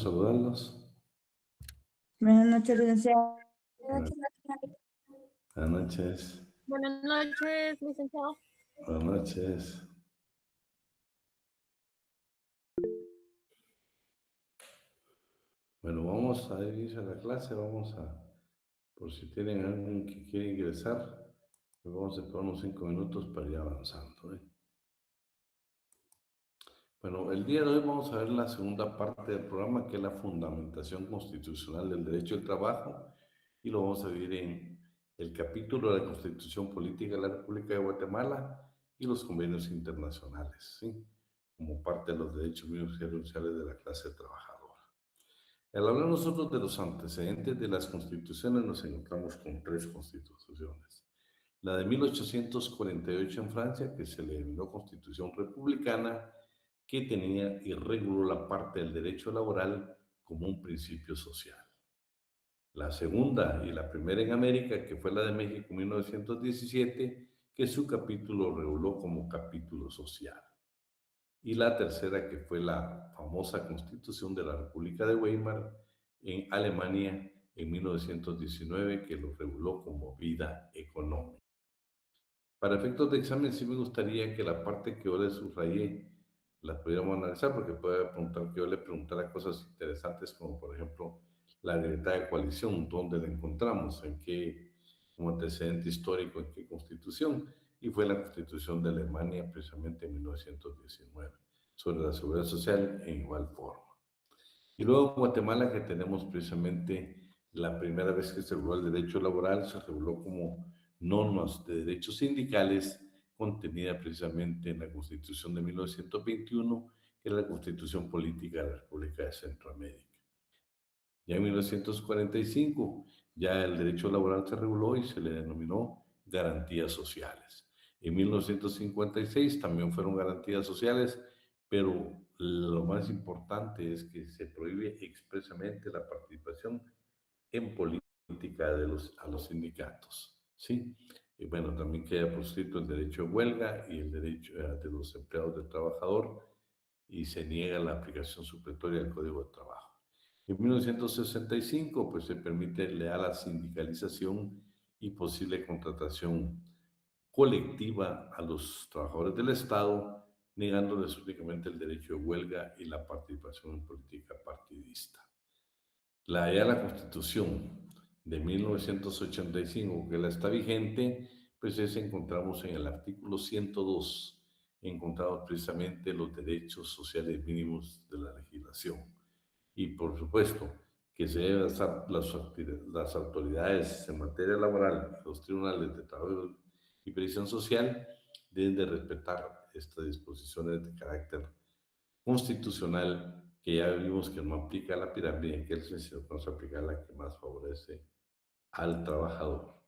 saludarlos. Buenas noches, licenciado. Buenas noches. Buenas noches, licenciado. Buenas noches. Bueno, vamos a iniciar la clase. Por si tienen alguien que quiere ingresar, pues vamos a esperar unos 5 minutos para ir avanzando. Bueno, el día de hoy vamos a ver la segunda parte del programa, que es la fundamentación constitucional del derecho al trabajo, y lo vamos a dividir en el capítulo de la Constitución Política de la República de Guatemala y los convenios internacionales, ¿sí? Como parte de los derechos mínimos y esenciales de la clase trabajadora. Al hablar nosotros de los antecedentes de las constituciones, nos encontramos con 3 constituciones. La de 1848 en Francia, que se le denominó Constitución Republicana, que tenía y reguló la parte del derecho laboral como un principio social. La segunda y la primera en América, que fue la de México en 1917, que su capítulo reguló como capítulo social. Y la tercera, que fue la famosa Constitución de la República de Weimar en Alemania en 1919, que lo reguló como vida económica. Para efectos de examen, sí me gustaría que la parte que yo le subrayé la pudiéramos analizar, porque puede apuntar que yo le preguntara cosas interesantes, como por ejemplo la libertad de coalición, dónde la encontramos, en qué, como antecedente histórico, en qué constitución, y fue la Constitución de Alemania precisamente en 1919, sobre la seguridad social en igual forma. Y luego en Guatemala, que tenemos precisamente la primera vez que se reguló el derecho laboral, se reguló como normas de derechos sindicales contenida precisamente en la Constitución de 1921, que es la Constitución Política de la República de Centroamérica. Ya en 1945, ya el derecho laboral se reguló y se le denominó garantías sociales. En 1956 también fueron garantías sociales, pero lo más importante es que se prohíbe expresamente la participación en política a los sindicatos, ¿sí? Y bueno, también queda proscrito el derecho de huelga y el derecho de los empleados del trabajador, y se niega la aplicación supletoria del Código de Trabajo. En 1965, pues se permite la sindicalización y posible contratación colectiva a los trabajadores del Estado, negándoles únicamente el derecho de huelga y la participación en política partidista. La Constitución de 1985, que la está vigente, pues encontramos en el artículo 102, encontramos precisamente los derechos sociales mínimos de la legislación. Y por supuesto que se deben hacer las autoridades en materia laboral, los tribunales de trabajo y previsión social, deben de respetar estas disposiciones de carácter constitucional, que ya vimos que no aplica la pirámide, que el sentido no se aplica la que más favorece al trabajador.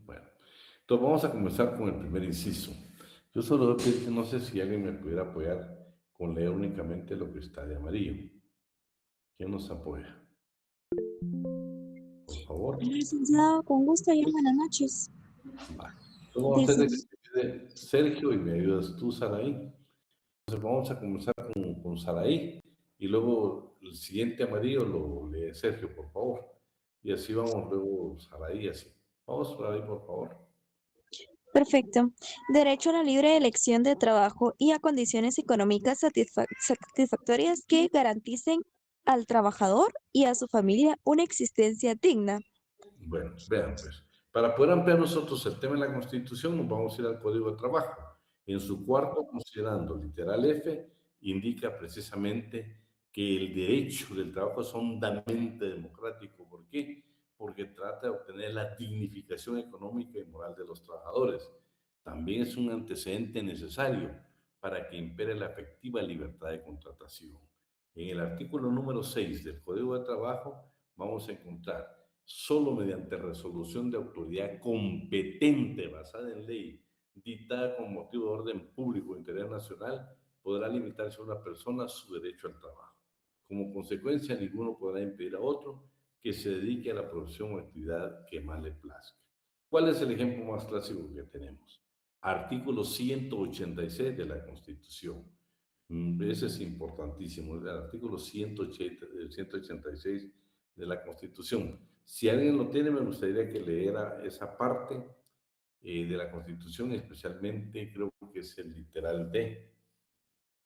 Bueno, entonces vamos a comenzar con el primer inciso. Yo solo voy a pedir que no sé si alguien me pudiera apoyar con leer únicamente lo que está de amarillo. ¿Quién nos apoya? Por favor. Licenciado, con gusto y buenas noches. Vale. Vamos a hacer de Sergio y me ayudas tú, Saraí. Entonces vamos a comenzar con Saraí y luego el siguiente amarillo lo lee Sergio, por favor. Y así vamos luego Saraí, así. Vamos, Saraí, por favor. Perfecto. Derecho a la libre elección de trabajo y a condiciones económicas satisfactorias que garanticen al trabajador y a su familia una existencia digna. Bueno, vean pues. Para poder ampliar nosotros el tema de la Constitución, nos vamos a ir al Código de Trabajo. En su cuarto, considerando literal F, indica precisamente que el derecho del trabajo es hondamente democrático. ¿Por qué? Porque trata de obtener la dignificación económica y moral de los trabajadores. También es un antecedente necesario para que impere la efectiva libertad de contratación. En el artículo número 6 del Código de Trabajo vamos a encontrar: solo mediante resolución de autoridad competente basada en ley, dictada con motivo de orden público o interés nacional, podrá limitarse a una persona su derecho al trabajo. Como consecuencia, ninguno podrá impedir a otro que se dedique a la profesión o actividad que más le plazca. ¿Cuál es el ejemplo más clásico que tenemos? Artículo 186 de la Constitución. Ese es importantísimo, el artículo 186 de la Constitución. Si alguien lo tiene, me gustaría que leyera esa parte de la Constitución, especialmente creo que es el literal D.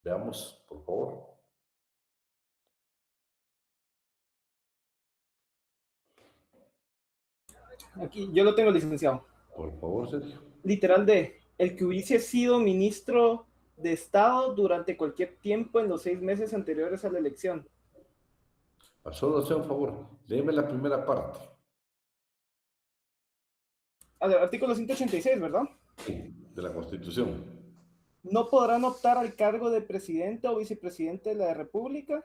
Veamos, por favor. Aquí, yo lo tengo, licenciado. Por favor, Sergio. Literal D. El que hubiese sido ministro de Estado durante cualquier tiempo en los 6 meses anteriores a la elección. Solo sea un favor, léeme la primera parte. Artículo 186, ¿verdad? Sí, de la Constitución. No podrán optar al cargo de presidente o vicepresidente de la República.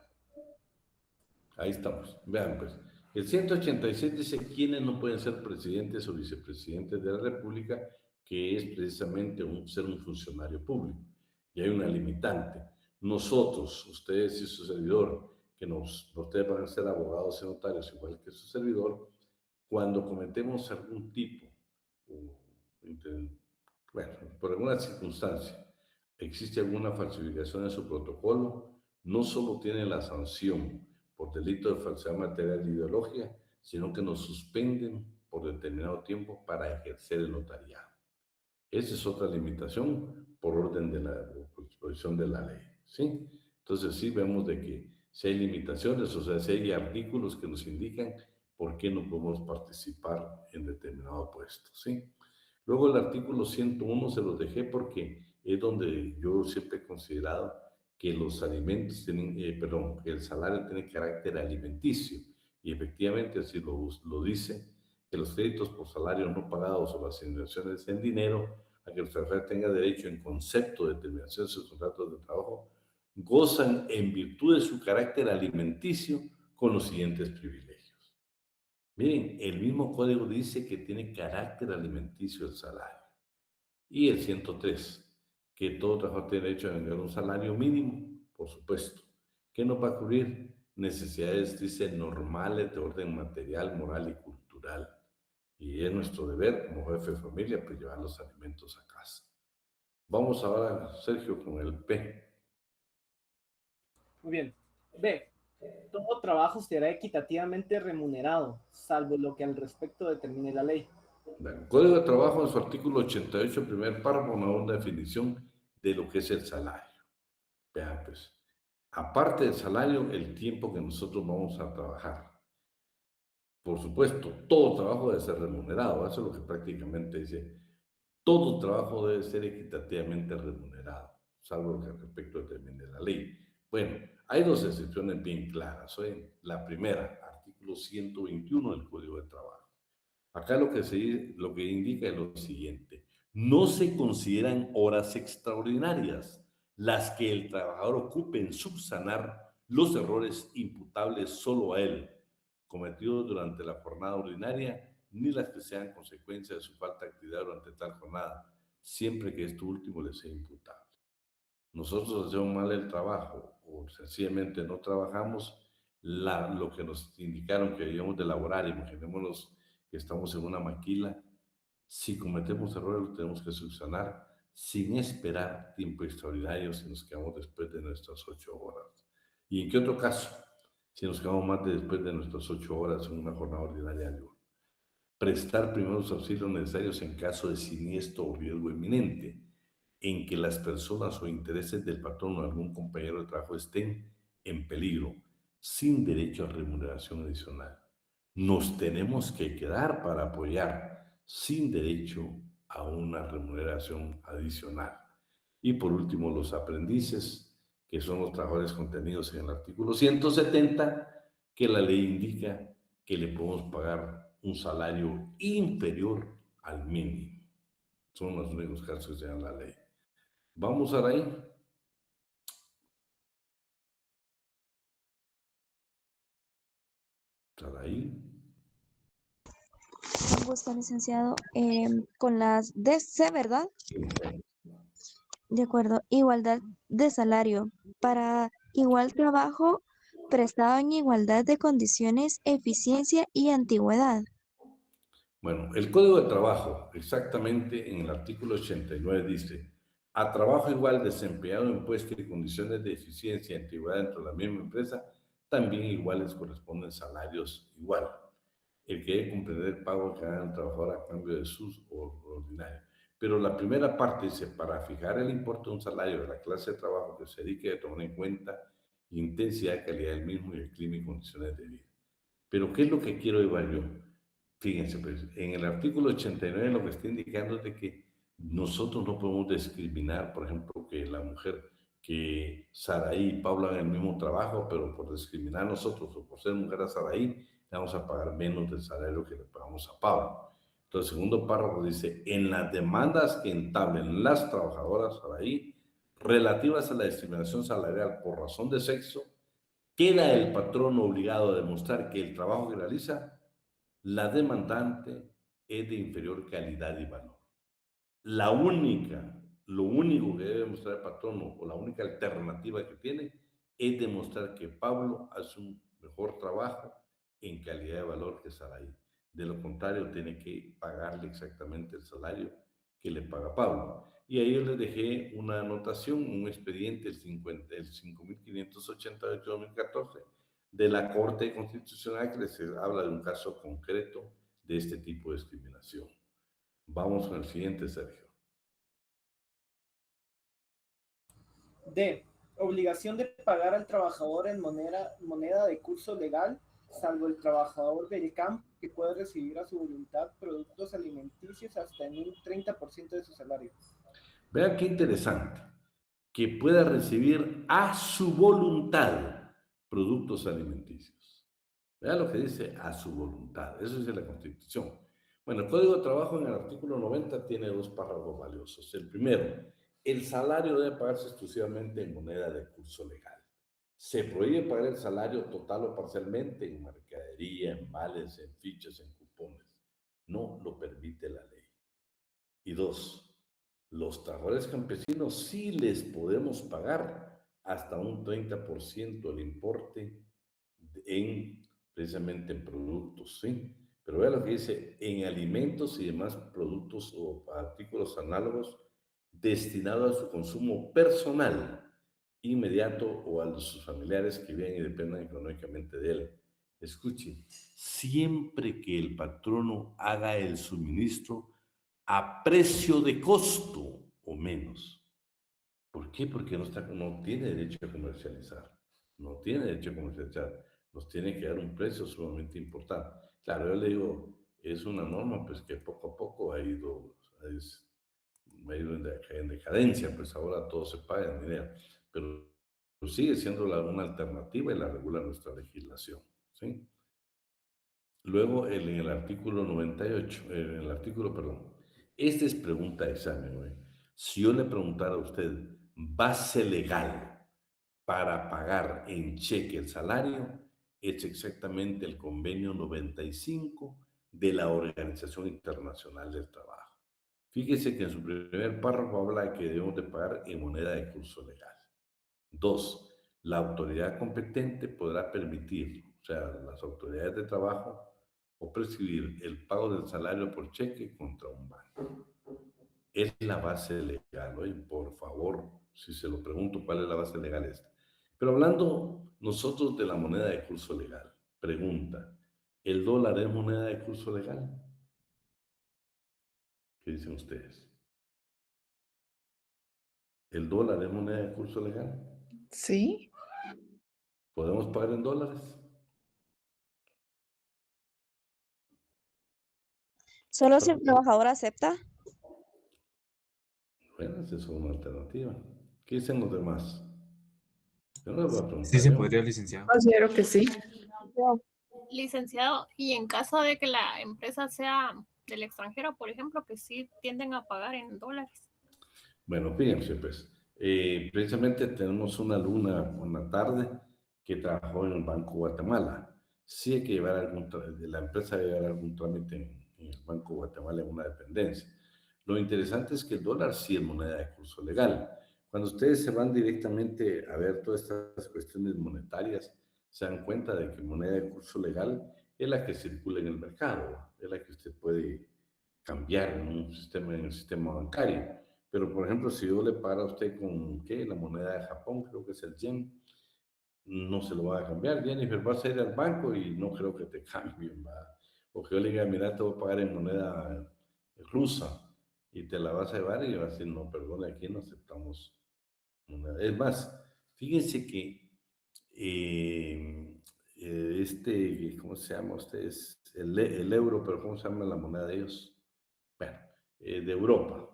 Ahí estamos. Vean, pues. El 186 dice quiénes no pueden ser presidentes o vicepresidentes de la República, que es precisamente ser un funcionario público. Y hay una limitante. Nosotros, ustedes y su servidor, ustedes van a ser abogados y notarios, igual que su servidor, cuando cometemos algún tipo, bueno, por alguna circunstancia, existe alguna falsificación en su protocolo, no solo tiene la sanción por delito de falsedad material de ideología, sino que nos suspenden por determinado tiempo para ejercer el notariado. Esa es otra limitación por orden de la disposición de la ley, ¿sí? Entonces sí vemos de que si hay limitaciones, o sea, si hay artículos que nos indican por qué no podemos participar en determinado puesto, ¿sí? Luego el artículo 101 se los dejé porque es donde yo siempre he considerado que los alimentos tienen, que el salario tiene carácter alimenticio, y efectivamente así lo dice, que los créditos por salario no pagados o las asignaciones en dinero a que el trabajador tenga derecho en concepto de determinación de sus contratos de trabajo gozan en virtud de su carácter alimenticio con los siguientes privilegios. Miren, el mismo código dice que tiene carácter alimenticio el salario. Y el 103, que todo trabajador tiene derecho a ganar un salario mínimo, por supuesto. ¿Qué nos va a cubrir? Necesidades, dice, normales de orden material, moral y cultural. Y es nuestro deber como jefe de familia, pues llevar los alimentos a casa. Vamos ahora, Sergio, con el P. Muy bien. B. Todo trabajo será equitativamente remunerado, salvo lo que al respecto determine la ley. El Código de Trabajo, en su artículo 88, primer párrafo, nos da una definición de lo que es el salario. Vean, pues, aparte del salario, el tiempo que nosotros vamos a trabajar. Por supuesto, todo trabajo debe ser remunerado. Eso es lo que prácticamente dice. Todo trabajo debe ser equitativamente remunerado, salvo lo que al respecto determine la ley. Bueno, hay dos excepciones bien claras. La primera, artículo 121 del Código de Trabajo. Acá lo que indica es lo siguiente. No se consideran horas extraordinarias las que el trabajador ocupe en subsanar los errores imputables solo a él, cometidos durante la jornada ordinaria, ni las que sean consecuencia de su falta de actividad durante tal jornada, siempre que esto último le sea imputable. Nosotros hacemos mal el trabajo o sencillamente no trabajamos lo que nos indicaron que debíamos de elaborar. Imaginémonos que estamos en una maquila. Si cometemos errores, lo tenemos que subsanar sin esperar tiempo extraordinario si nos quedamos después de nuestras 8 horas. ¿Y en qué otro caso? Si nos quedamos más después de nuestras 8 horas en una jornada ordinaria diurna. Prestar primeros auxilios necesarios en caso de siniestro o riesgo inminente, en que las personas o intereses del patrón o algún compañero de trabajo estén en peligro, sin derecho a remuneración adicional. Nos tenemos que quedar para apoyar, sin derecho a una remuneración adicional. Y por último, los aprendices, que son los trabajadores contenidos en el artículo 170, que la ley indica que le podemos pagar un salario inferior al mínimo. Son los únicos casos que se dan la ley. Vamos a ahí. Ahí. Un gusto, licenciado. Con las DC, ¿verdad? De acuerdo. Igualdad de salario. Para igual trabajo prestado en igualdad de condiciones, eficiencia y antigüedad. Bueno, el Código de Trabajo, exactamente en el artículo 89 dice, a trabajo igual desempeñado en puestos y condiciones de eficiencia y antigüedad dentro de la misma empresa, también iguales corresponden salarios igual. El que debe comprender el pago que haga el trabajador a cambio de sus ordinarios. Pero la primera parte dice, para fijar el importe de un salario de la clase de trabajo que se dedique a tomar en cuenta intensidad, calidad del mismo y el clima y condiciones de vida. Pero ¿qué es lo que quiero llevar yo? Fíjense, pues, en el artículo 89 lo que está indicando es de que nosotros no podemos discriminar, por ejemplo, que la mujer, que Saraí y Paula hagan el mismo trabajo, pero por discriminar a nosotros o por ser mujer a Saraí, le vamos a pagar menos del salario que le pagamos a Paula. Entonces, el segundo párrafo dice, en las demandas que entablen las trabajadoras Saraí relativas a la discriminación salarial por razón de sexo, queda el patrón obligado a demostrar que el trabajo que realiza la demandante es de inferior calidad y valor. Lo único que debe demostrar el patrono o la única alternativa que tiene es demostrar que Pablo hace un mejor trabajo en calidad de valor que Saraí. De lo contrario, tiene que pagarle exactamente el salario que le paga Pablo. Y ahí yo les dejé una anotación, un expediente, el 5588-2014, de la Corte Constitucional que les habla de un caso concreto de este tipo de discriminación. Vamos con el siguiente, Sergio. D. Obligación de pagar al trabajador en moneda de curso legal, salvo el trabajador del campo que puede recibir a su voluntad productos alimenticios hasta en un 30% de su salario. Vean qué interesante, que pueda recibir a su voluntad productos alimenticios. Vean lo que dice a su voluntad, eso dice la Constitución. Bueno, el Código de Trabajo en el artículo 90 tiene dos párrafos valiosos. El primero, el salario debe pagarse exclusivamente en moneda de curso legal. Se prohíbe pagar el salario total o parcialmente en mercadería, en vales, en fichas, en cupones. No lo permite la ley. Y dos, los trabajadores campesinos sí les podemos pagar hasta un 30% del importe precisamente en productos, ¿sí? Pero vea lo que dice, en alimentos y demás productos o artículos análogos destinados a su consumo personal, inmediato o a sus familiares que viven y dependan económicamente de él. Escuchen, siempre que el patrono haga el suministro a precio de costo o menos. ¿Por qué? Porque no tiene derecho a comercializar. No tiene derecho a comercializar. Nos tiene que dar un precio sumamente importante. Claro, yo le digo, es una norma pues que poco a poco ha ido en decadencia, pues ahora todo se paga en dinero. Pero sigue siendo una alternativa y la regula nuestra legislación, ¿sí? Luego, en el artículo 98, esta es pregunta de examen, ¿no? Si yo le preguntara a usted, base legal para pagar en cheque el salario, es exactamente el convenio 95 de la Organización Internacional del Trabajo. Fíjese que en su primer párrafo habla de que debemos de pagar en moneda de curso legal. 2, la autoridad competente podrá permitir, o sea, las autoridades de trabajo, o prescribir el pago del salario por cheque contra un banco. Es la base legal, oye, por favor, si se lo pregunto, ¿cuál es la base legal esta? Pero hablando nosotros de la moneda de curso legal, pregunta, ¿el dólar es moneda de curso legal? ¿Qué dicen ustedes? ¿El dólar es moneda de curso legal? Sí. ¿Podemos pagar en dólares? Solo si el trabajador acepta. Bueno, esa es una alternativa. ¿Qué dicen los demás? Yo no les voy a preguntar. Sí se yo. podría, licenciado. Considero que sí. Licenciado, y en caso de que la empresa sea del extranjero, por ejemplo, que sí tienden a pagar en dólares. Bueno, fíjense, pues, precisamente tenemos una alumna una tarde que trabajó en el Banco Guatemala. Sí hay que llevar la empresa debe llevar algún trámite en el Banco Guatemala en una dependencia. Lo interesante es que el dólar sí es moneda de curso legal. Cuando ustedes se van directamente a ver todas estas cuestiones monetarias, se dan cuenta de que moneda de curso legal es la que circula en el mercado, es la que usted puede cambiar en el sistema bancario. Pero, por ejemplo, si yo le pagara a usted con, ¿qué? La moneda de Japón, creo que es el yen, no se lo va a cambiar. Jennifer, vas a ir al banco y no creo que te cambien, ¿va? O que yo le diga, mira, te voy a pagar en moneda rusa y te la vas a llevar y vas a decir, no, perdón, aquí no aceptamos moneda. Es más, fíjense que ¿cómo se llama ustedes? El euro, pero ¿cómo se llama la moneda de ellos? Bueno, de Europa.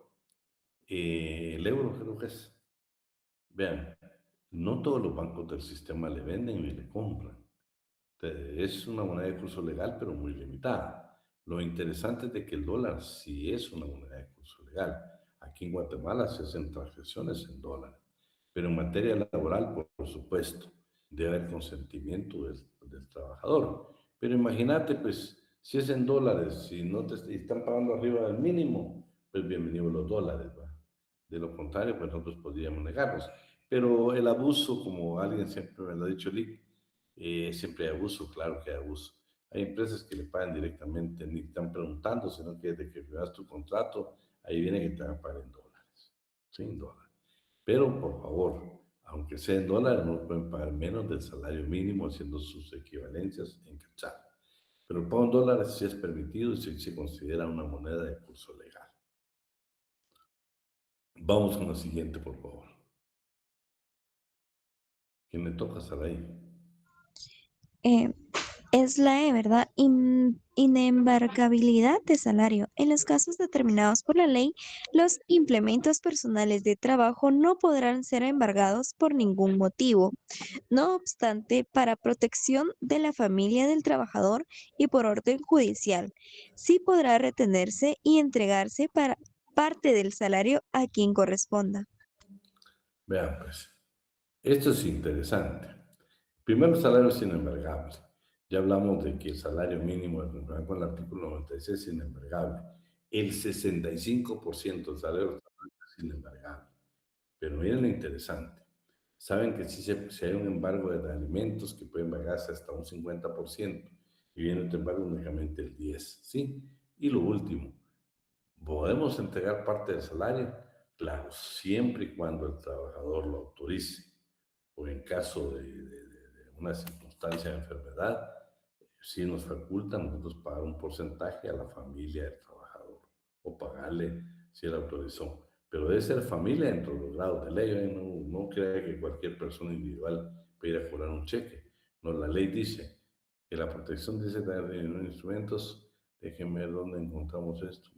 El euro creo que es. Vean, no todos los bancos del sistema le venden ni le compran. Es una moneda de curso legal, pero muy limitada. Lo interesante es de que el dólar sí es una moneda de curso legal. Aquí en Guatemala se hacen transacciones en dólares, pero en materia laboral, por supuesto, debe haber consentimiento del trabajador. Pero imagínate, pues, si es en dólares, si no te están pagando arriba del mínimo, pues bienvenidos los dólares, ¿va? De lo contrario, pues nosotros podríamos negarlos. Pero el abuso, como alguien siempre me lo ha dicho, Lick, siempre hay abuso, claro que hay abuso. Hay empresas que le pagan directamente, ni están preguntando, sino que desde que firmas tu contrato, ahí viene que te van a pagar en dólares, sí, en dólares. Pero por favor, aunque sea en dólares, no pueden pagar menos del salario mínimo haciendo sus equivalencias en cachar. Pero el pago en dólares sí es permitido y sí se considera una moneda de curso legal. Vamos con la siguiente, por favor. ¿Quién le toca estar ahí? Es la E, ¿verdad? Inembargabilidad de salario. En los casos determinados por la ley, los implementos personales de trabajo no podrán ser embargados por ningún motivo. No obstante, para protección de la familia del trabajador y por orden judicial, sí podrá retenerse y entregarse para parte del salario a quien corresponda. Vean, pues, esto es interesante. Primero, el salario es inembargable. Ya hablamos de que el salario mínimo, con el artículo 96, es inembargable. El 65% del salario es inembargable. Pero miren lo interesante. Saben que si hay un embargo de alimentos que puede embargarse hasta un 50% y viene otro embargo únicamente el 10%, ¿sí? Y lo último, ¿podemos entregar parte del salario? Claro, siempre y cuando el trabajador lo autorice o en caso de una circunstancia de enfermedad, sí nos facultan nosotros pagar un porcentaje a la familia del trabajador o pagarle si él autorizó. Pero debe ser familia dentro de los grados de ley. No crea que cualquier persona individual puede ir a cobrar un cheque. No, la ley dice que la protección dice de instrumentos, déjenme ver dónde encontramos esto.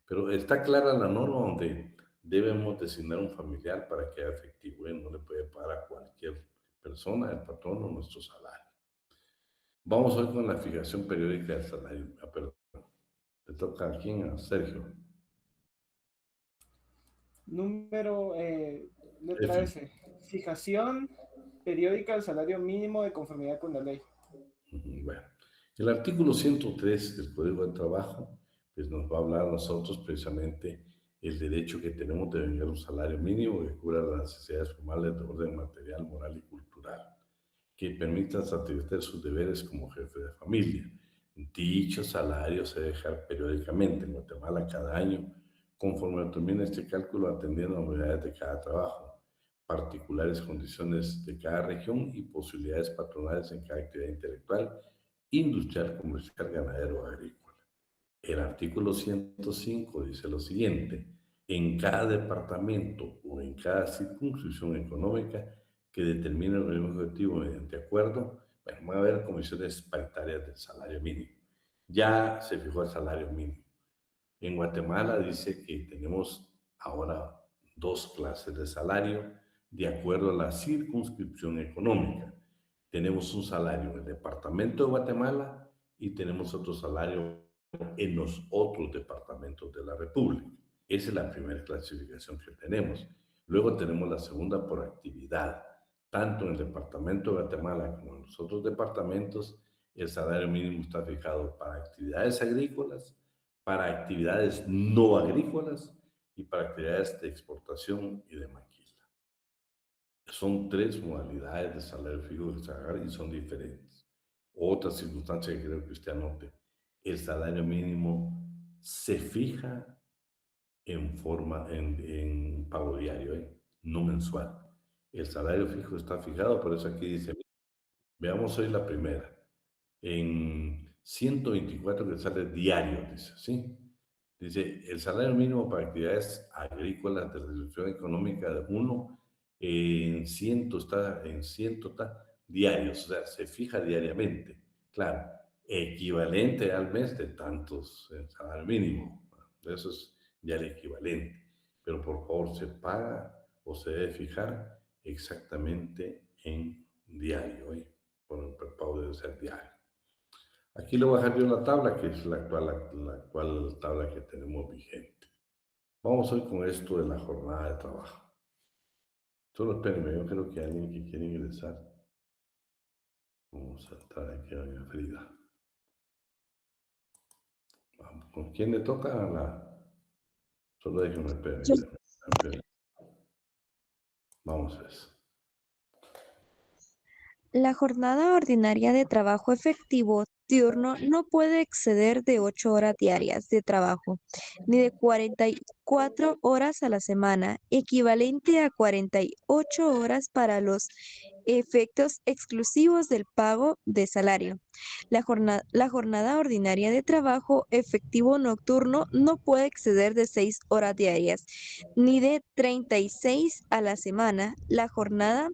Pero está clara la norma donde debemos designar un familiar para que haga efectivo. No le puede pagar a cualquier persona, el patrón o nuestro salario. Vamos hoy con la fijación periódica del salario. Perdón. Le toca a quién, a Sergio. Número, letra F. Fijación periódica del salario mínimo de conformidad con la ley. Bueno, el artículo 103 del Código de Trabajo pues nos va a hablar a nosotros precisamente el derecho que tenemos de vengar un salario mínimo que cubra las necesidades formales de orden material, moral y cultural, que permita satisfacer sus deberes como jefe de familia. Dicho salario se debe dejar periódicamente en Guatemala cada año, conforme termina este cálculo atendiendo a novedades de cada trabajo, particulares condiciones de cada región y posibilidades patronales en cada actividad intelectual, industrial, comercial, ganadero o agrícola. El artículo 105 dice lo siguiente: en cada departamento o en cada circunscripción económica que determine el organismo ejecutivo mediante acuerdo, bueno, va a haber comisiones paritarias del salario mínimo. Ya se fijó el salario mínimo. En Guatemala dice que tenemos ahora dos clases de salario de acuerdo a la circunscripción económica. Tenemos un salario en el departamento de Guatemala y tenemos otro salario en los otros departamentos de la República. Esa es la primera clasificación que tenemos. Luego tenemos la segunda por actividad. Tanto en el departamento de Guatemala como en los otros departamentos, el salario mínimo está fijado para actividades agrícolas, para actividades no agrícolas y para actividades de exportación y de maquila. Son tres modalidades de salario fijo que se agarran y son diferentes. Otra circunstancia que creo que usted anote: el salario mínimo se fija en pago diario, no mensual. El salario fijo está fijado, por eso aquí dice, veamos hoy la primera, en 124 que sale diario, dice, ¿sí? Dice, el salario mínimo para actividades agrícolas de retribución económica de 1 en 100 está diarios, o sea, se fija diariamente. Claro, equivalente al mes de tantos salario mínimo. Eso es ya el equivalente. Pero por favor, se paga o se debe fijar exactamente en diario. Por el prepago debe ser diario. Aquí le voy a dejar yo la tabla, que es la actual tabla que tenemos vigente. Vamos hoy con esto de la jornada de trabajo. Solo espérenme, yo creo que hay alguien que quiere ingresar. Vamos a entrar aquí a doña Frida. Vamos, ¿con quién le toca? Solo déjenme, espérenme. Vamos a eso. La jornada ordinaria de trabajo efectivo diurno no puede exceder de 8 horas diarias de trabajo, ni de 44 horas a la semana, equivalente a 48 horas para los efectos exclusivos del pago de salario. La jornada ordinaria de trabajo efectivo nocturno no puede exceder de 6 horas diarias, ni de 36 a la semana. La jornada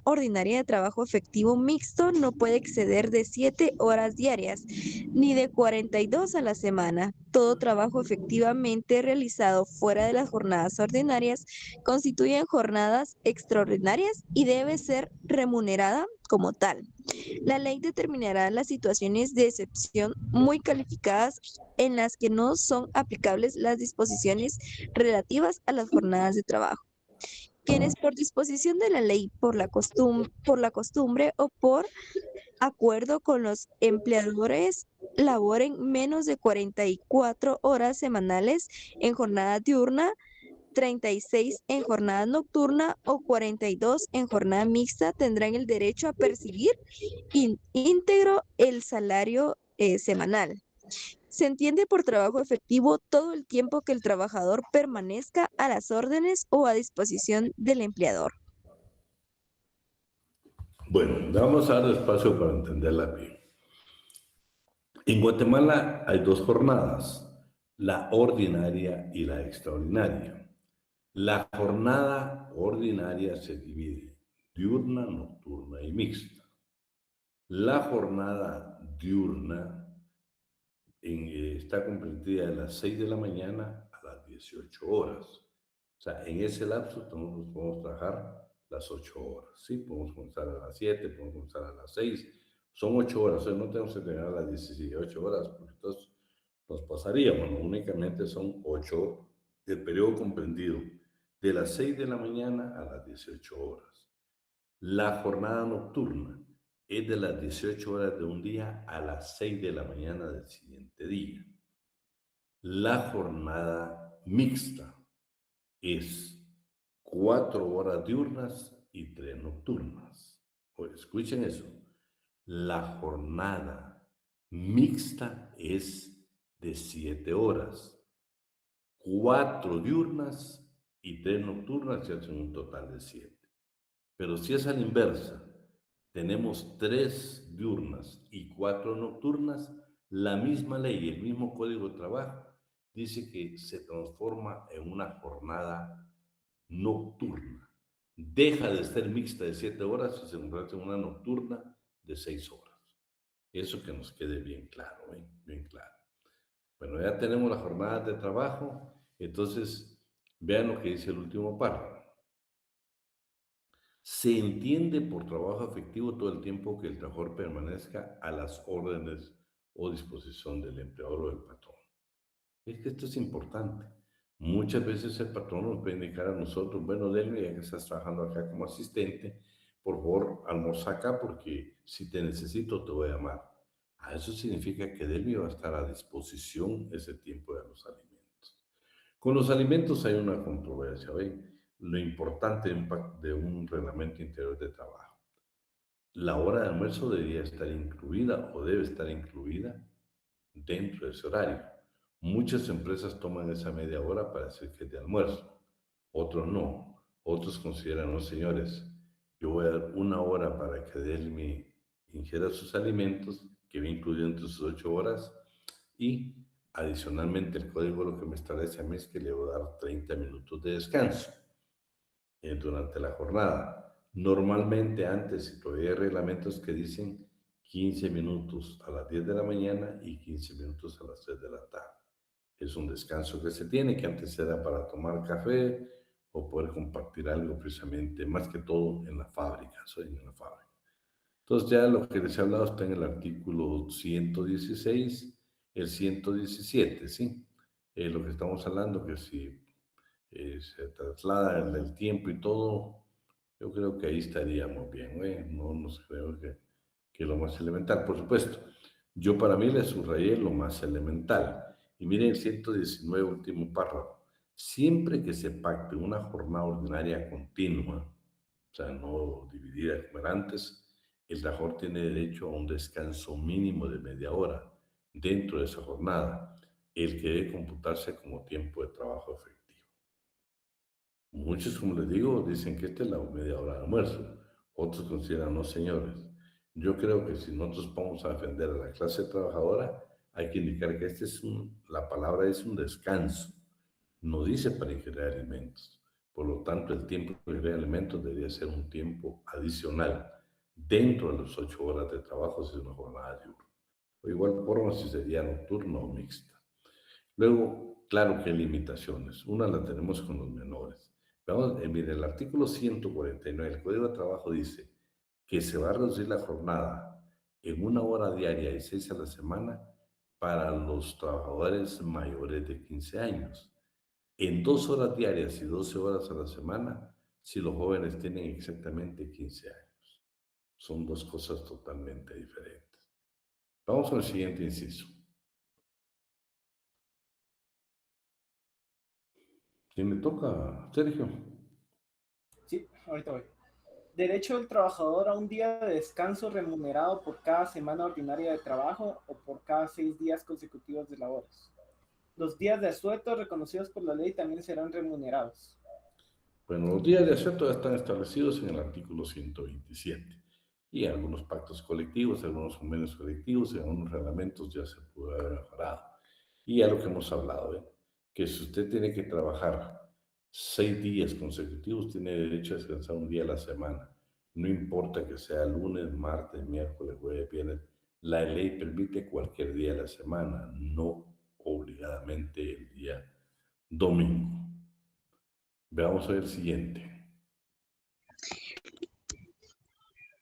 ordinaria de trabajo efectivo mixto no puede exceder de 7 horas diarias, ni de 42 a la semana. Todo trabajo efectivamente realizado fuera de las jornadas ordinarias constituyen jornadas extraordinarias y debe ser remunerada como tal. La ley determinará las situaciones de excepción muy calificadas en las que no son aplicables las disposiciones relativas a las jornadas de trabajo. Quienes por disposición de la ley, por la costumbre o por acuerdo con los empleadores laboren menos de 44 horas semanales en jornada diurna, 36 en jornada nocturna o 42 en jornada mixta tendrán el derecho a percibir íntegro el salario semanal. Se entiende por trabajo efectivo todo el tiempo que el trabajador permanezca a las órdenes o a disposición del empleador. Bueno, vamos a dar espacio para entenderla bien. En Guatemala hay dos jornadas, la ordinaria y la extraordinaria. La jornada ordinaria se divide diurna, nocturna y mixta. La jornada diurna está comprendida de las 6 de la mañana a las 18 horas. O sea, en ese lapso nosotros podemos trabajar las 8 horas. ¿Sí? Podemos comenzar a las 7, podemos comenzar a las 6. Son 8 horas, o sea, no tenemos que terminar a las 18 horas, porque entonces nos pasaríamos, ¿no? Únicamente son 8, el periodo comprendido de las 6 de la mañana a las 18 horas. La jornada nocturna es de las 18 horas de un día a las 6 de la mañana del siguiente día. La jornada mixta es 4 horas diurnas y 3 nocturnas. Escuchen eso. La jornada mixta es de 7 horas, 4 diurnas y 3 nocturnas, que hacen un total de 7. Pero si es a la inversa, tenemos 3 diurnas y 4 nocturnas, la misma ley, el mismo código de trabajo, dice que se transforma en una jornada nocturna. Deja de ser mixta de 7 horas y se convierte en una nocturna de 6 horas. Eso que nos quede bien claro, bien claro. Bueno, ya tenemos las jornadas de trabajo, entonces vean lo que dice el último párrafo. Se entiende por trabajo efectivo todo el tiempo que el trabajador permanezca a las órdenes o disposición del empleador o del patrón. Es que esto es importante. Muchas veces el patrón nos puede indicar a nosotros, bueno, Delmi, ya que estás trabajando acá como asistente, por favor, almorza acá porque si te necesito te voy a llamar. Eso significa que Delmi va a estar a disposición ese tiempo de los alimentos. Con los alimentos hay una controversia, ¿ven? Lo importante de un reglamento interior de trabajo. La hora de almuerzo debería estar incluida o debe estar incluida dentro de ese horario. Muchas empresas toman esa media hora para decir que es de almuerzo, otros no. Otros consideran, no señores, yo voy a dar una hora para que él me ingiera sus alimentos, que va incluido entre sus 8 horas, y adicionalmente el código lo que me establece a mí es que le voy a dar 30 minutos de descanso durante la jornada. Normalmente antes, si todavía hay reglamentos que dicen 15 minutos a las 10 de la mañana y 15 minutos a las 3 de la tarde. Es un descanso que se tiene, que antes era para tomar café o poder compartir algo precisamente, más que todo en la fábrica, soy en la fábrica. Entonces ya lo que les he hablado está en el artículo 116, el 117, ¿sí? Lo que estamos hablando, que si se traslada el tiempo y todo, yo creo que ahí estaríamos bien, ¿eh? No nos creo que lo más elemental, por supuesto. Yo para mí le subrayé lo más elemental. Y miren el 119, último párrafo. Siempre que se pacte una jornada ordinaria continua, o sea, no dividida como era antes, el trabajador tiene derecho a un descanso mínimo de media hora dentro de esa jornada, el que debe computarse como tiempo de trabajo efectivo. Muchos, como les digo, dicen que esta es la media hora de almuerzo. Otros consideran, no, señores. Yo creo que si nosotros vamos a defender a la clase trabajadora, hay que indicar que la palabra es un descanso. No dice para ingerir alimentos. Por lo tanto, el tiempo para ingerir alimentos debería ser un tiempo adicional dentro de las 8 horas de trabajo si es una jornada diurna. O igual forma si sería nocturna o mixta. Luego, claro que hay limitaciones. Una la tenemos con los menores. Vamos, mire, el artículo 149 del Código de Trabajo dice que se va a reducir la jornada en 1 hora diaria y 6 a la semana para los trabajadores mayores de 15 años. En 2 horas diarias y 12 horas a la semana si los jóvenes tienen exactamente 15 años. Son dos cosas totalmente diferentes. Vamos al siguiente inciso. ¿Quién le toca? Sergio. Sí, ahorita voy. Derecho del trabajador a un día de descanso remunerado por cada semana ordinaria de trabajo o por cada 6 días consecutivos de labores. Los días de asueto reconocidos por la ley también serán remunerados. Bueno, los días de asueto ya están establecidos en el artículo 127 y algunos pactos colectivos, algunos convenios colectivos y algunos reglamentos ya se pudo haber mejorado. Y ya lo que hemos hablado, que si usted tiene que trabajar 6 días consecutivos, tiene derecho a descansar un día a la semana. No importa que sea lunes, martes, miércoles, jueves, viernes. La ley permite cualquier día de la semana, no obligadamente el día domingo. Veamos el siguiente.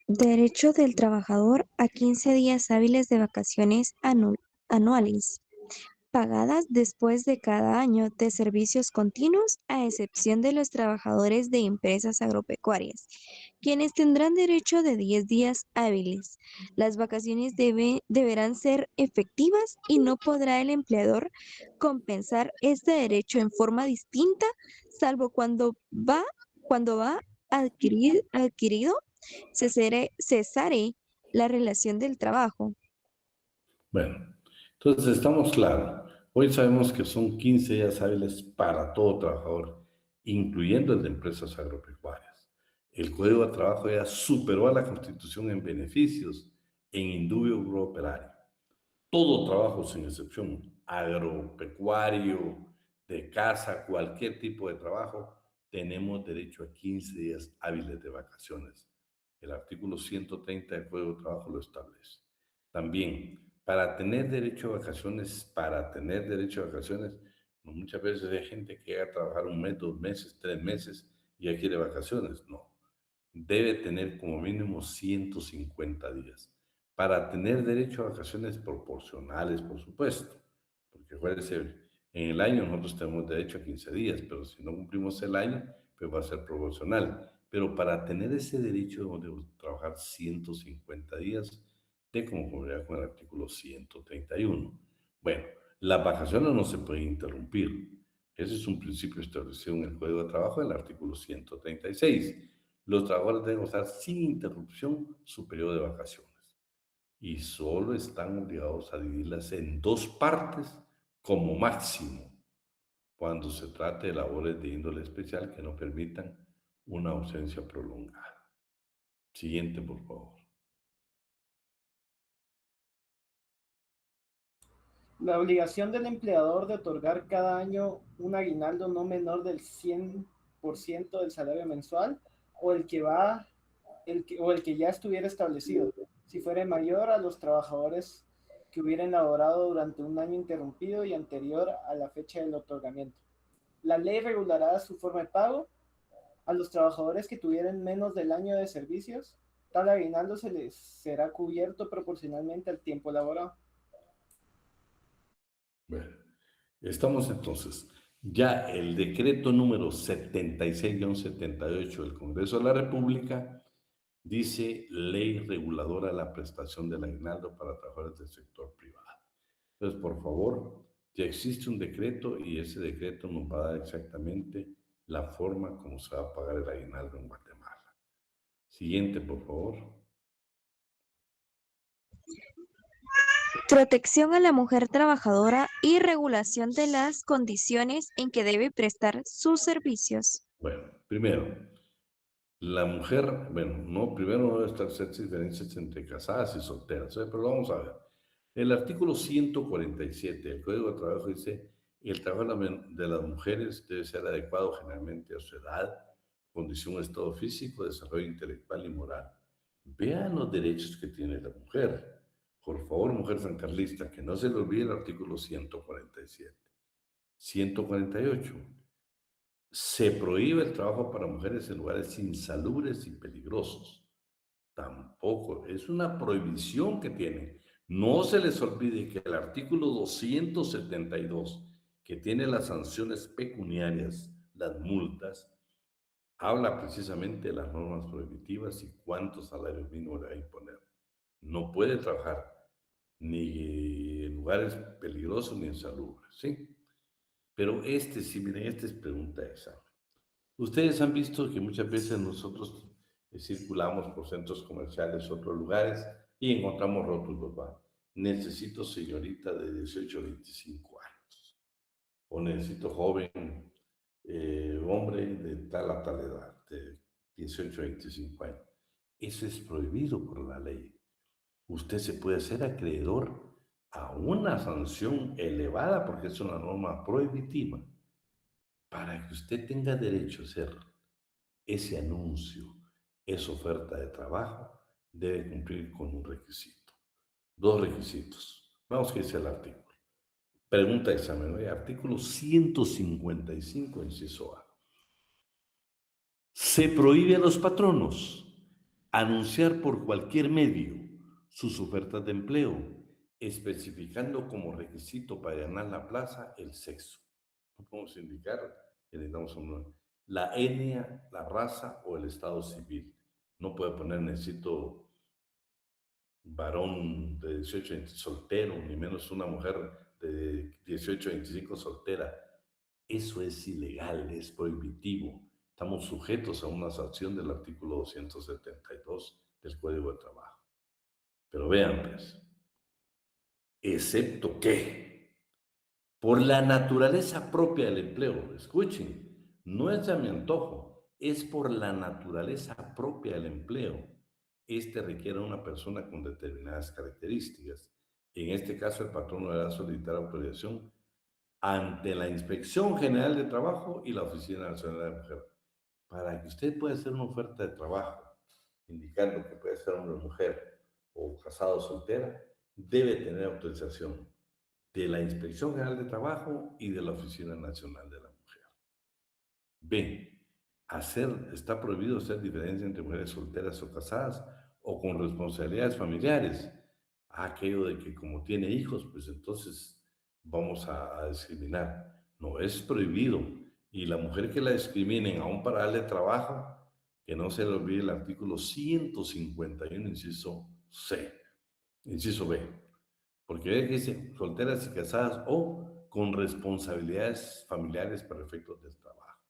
Derecho del trabajador a 15 días hábiles de vacaciones anuales, pagadas después de cada año de servicios continuos, a excepción de los trabajadores de empresas agropecuarias, quienes tendrán derecho de 10 días hábiles. Las vacaciones deberán ser efectivas y no podrá el empleador compensar este derecho en forma distinta, salvo cuando va adquirido cesare la relación del trabajo. Bueno, entonces estamos claros. Hoy sabemos que son 15 días hábiles para todo trabajador, incluyendo el de empresas agropecuarias. El Código de Trabajo ya superó a la Constitución en beneficios en indubio agrooperario. Todo trabajo, sin excepción, agropecuario, de casa, cualquier tipo de trabajo, tenemos derecho a 15 días hábiles de vacaciones. El artículo 130 del Código de Trabajo lo establece. También, para tener derecho a vacaciones, muchas veces hay gente que llega a trabajar 1 mes, 2 meses, 3 meses y ya quiere vacaciones. No, debe tener como mínimo 150 días para tener derecho a vacaciones proporcionales, por supuesto, porque acuérdense, en el año nosotros tenemos derecho a 15 días, pero si no cumplimos el año, pues va a ser proporcional. Pero para tener ese derecho debemos trabajar 150 días de conformidad con el artículo 131. Bueno, las vacaciones no se pueden interrumpir. Ese es un principio establecido en el Código de Trabajo, en el artículo 136. Los trabajadores deben gozar sin interrupción su periodo de vacaciones y solo están obligados a dividirlas en 2 partes como máximo, cuando se trate de labores de índole especial que no permitan una ausencia prolongada. Siguiente, por favor. La obligación del empleador de otorgar cada año un aguinaldo no menor del 100% del salario mensual o el que ya estuviera establecido, si fuera mayor a los trabajadores que hubieran laborado durante un año interrumpido y anterior a la fecha del otorgamiento. La ley regulará su forma de pago a los trabajadores que tuvieran menos del año de servicios. Tal aguinaldo se les será cubierto proporcionalmente al tiempo laborado. Bueno, estamos entonces. Ya el decreto número 76-78 del Congreso de la República dice ley reguladora de la prestación del aguinaldo para trabajadores del sector privado. Entonces, por favor, ya existe un decreto y ese decreto nos va a dar exactamente la forma como se va a pagar el aguinaldo en Guatemala. Siguiente, por favor. Protección a la mujer trabajadora y regulación de las condiciones en que debe prestar sus servicios. Bueno, primero, la mujer, bueno, no, primero no debe estar diferencias entre casadas y solteras, pero lo vamos a ver. El artículo 147 del Código de Trabajo dice, el trabajo de las mujeres debe ser adecuado generalmente a su edad, condición, estado físico, desarrollo intelectual y moral. Vean los derechos que tiene la mujer. Por favor, mujer sancarlista, que no se le olvide el artículo 147. 148. Se prohíbe el trabajo para mujeres en lugares insalubres y peligrosos. Tampoco, es una prohibición que tienen. No se les olvide que el artículo 272, que tiene las sanciones pecuniarias, las multas, habla precisamente de las normas prohibitivas y cuántos salarios mínimos le va a imponer. No puede trabajar ni en lugares peligrosos ni insalubres, ¿sí? Pero sí, miren, es pregunta de examen. Ustedes han visto que muchas veces nosotros circulamos por centros comerciales, otros lugares, y encontramos rótulos, ¿va? Necesito señorita de 18 a 25 años. O necesito joven, hombre de tal a tal edad, de 18 a 25 años. Eso es prohibido por la ley. Usted se puede hacer acreedor a una sanción elevada, porque es una norma prohibitiva, para que usted tenga derecho a hacer ese anuncio, esa oferta de trabajo, debe cumplir con un requisito. Dos requisitos. Vamos a dice el artículo. Pregunta de examen, ¿no? Artículo 155, inciso A. Se prohíbe a los patronos anunciar por cualquier medio sus ofertas de empleo, especificando como requisito para ganar la plaza el sexo. No podemos indicar que necesitamos la etnia, la raza o el estado civil. No puede poner necesito varón de 18 a 20 soltero, ni menos una mujer de 18 a 25 soltera. Eso es ilegal, es prohibitivo. Estamos sujetos a una sanción del artículo 272 del Código de Trabajo. Pero vean, pues, excepto que, por la naturaleza propia del empleo, escuchen, no es a mi antojo, es por la naturaleza propia del empleo. Este requiere una persona con determinadas características. En este caso, el patrón deberá solicitar autorización ante la Inspección General de Trabajo y la Oficina Nacional de la Mujer, para que usted pueda hacer una oferta de trabajo, indicando que puede ser hombre o mujer, o casado o soltera, debe tener autorización de la Inspección General de Trabajo y de la Oficina Nacional de la Mujer. B. Está prohibido hacer diferencia entre mujeres solteras o casadas o con responsabilidades familiares. Aquello de que como tiene hijos, pues entonces vamos a discriminar. No, es prohibido. Y la mujer que la discriminen aún para darle trabajo, que no se le olvide el artículo 151, inciso B. Porque ve que dice solteras y casadas o con responsabilidades familiares para efectos del trabajo.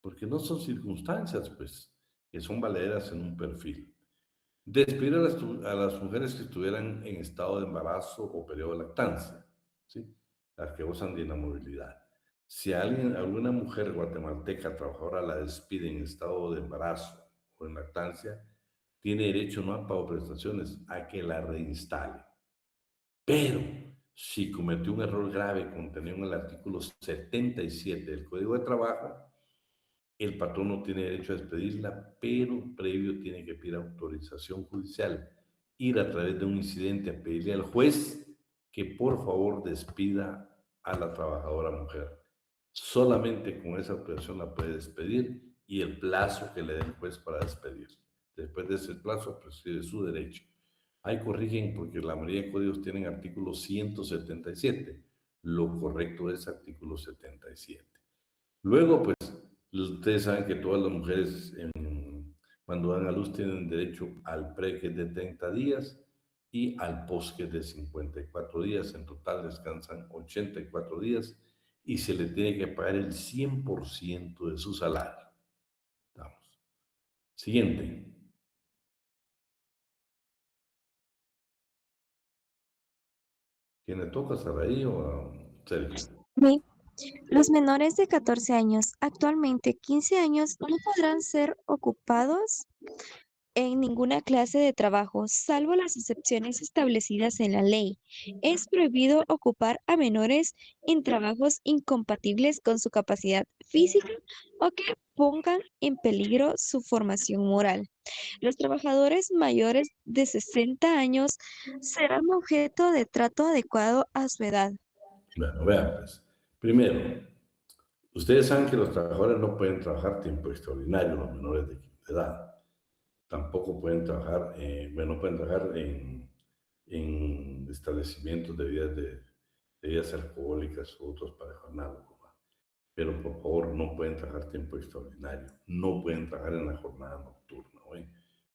Porque no son circunstancias, pues, que son valederas en un perfil. Despedir a las mujeres que estuvieran en estado de embarazo o periodo de lactancia, ¿sí? las que gozan de inamovilidad. Si alguna mujer guatemalteca trabajadora la despide en estado de embarazo o en lactancia, tiene derecho no a pago de prestaciones, a que la reinstale. Pero si cometió un error grave contenido en el artículo 77 del Código de Trabajo, el patrón no tiene derecho a despedirla, pero previo tiene que pedir autorización judicial, ir a través de un incidente a pedirle al juez que por favor despida a la trabajadora mujer. Solamente con esa autorización la puede despedir y el plazo que le dé el juez para despedir. Después de ese plazo, pues es su derecho. Ahí corrigen porque la mayoría de códigos tienen artículo 177. Lo correcto es artículo 77. Luego, pues, ustedes saben que todas las mujeres cuando dan a luz tienen derecho al pre, que es de 30 días, y al post, que es de 54 días. En total descansan 84 días y se le tiene que pagar el 100% de su salario. Vamos. Siguiente. ¿Quién le toca, Saraí o a Sergio? Sí. Los menores de 14 años, actualmente 15 años, no podrán ser ocupados en ninguna clase de trabajo, salvo las excepciones establecidas en la ley. Es prohibido ocupar a menores en trabajos incompatibles con su capacidad física o que pongan en peligro su formación moral. Los trabajadores mayores de 60 años serán objeto de trato adecuado a su edad. Bueno, vean, pues. Primero, ustedes saben que los trabajadores no pueden trabajar tiempo extraordinario, los menores de edad. Tampoco pueden trabajar, bueno, pueden trabajar en establecimientos de bebidas alcohólicas u otros para jornada laboral. Pero por favor, no pueden trabajar tiempo extraordinario, no pueden trabajar en la jornada nocturna, ¿oye?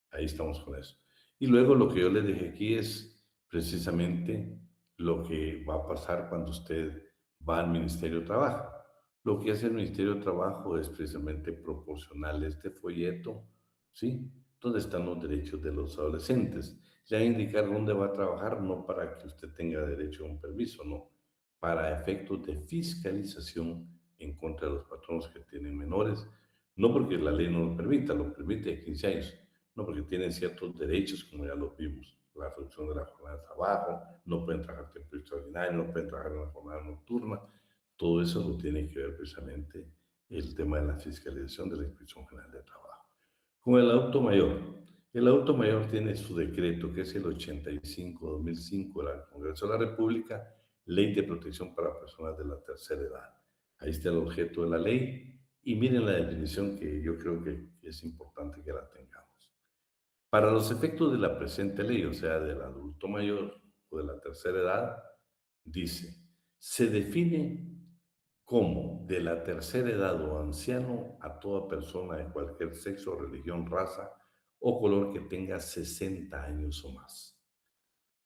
Ahí estamos con eso. Y luego lo que yo les dije aquí es precisamente lo que va a pasar cuando usted va al Ministerio de Trabajo. Lo que hace el Ministerio de Trabajo es precisamente proporcionarle este folleto, ¿sí? Donde están los derechos de los adolescentes. Le va a indicar dónde va a trabajar, no para que usted tenga derecho a un permiso, no, para efectos de fiscalización en contra de los patronos que tienen menores, no porque la ley no lo permita, lo permite a 15 años, no, porque tienen ciertos derechos, como ya lo vimos, la reducción de la jornada de trabajo, no pueden trabajar tiempo extraordinario, no pueden trabajar en la jornada nocturna, todo eso lo tiene que ver precisamente el tema de la fiscalización de la Inspección General de Trabajo. Con el adulto mayor tiene su decreto, que es el 85-2005 del Congreso de la República, Ley de Protección para Personas de la Tercera Edad. Ahí está el objeto de la ley y miren la definición que yo creo que es importante que la tengamos. Para los efectos de la presente ley, o sea, del adulto mayor o de la tercera edad, dice, se define como de la tercera edad o anciano a toda persona de cualquier sexo, religión, raza o color que tenga 60 años o más.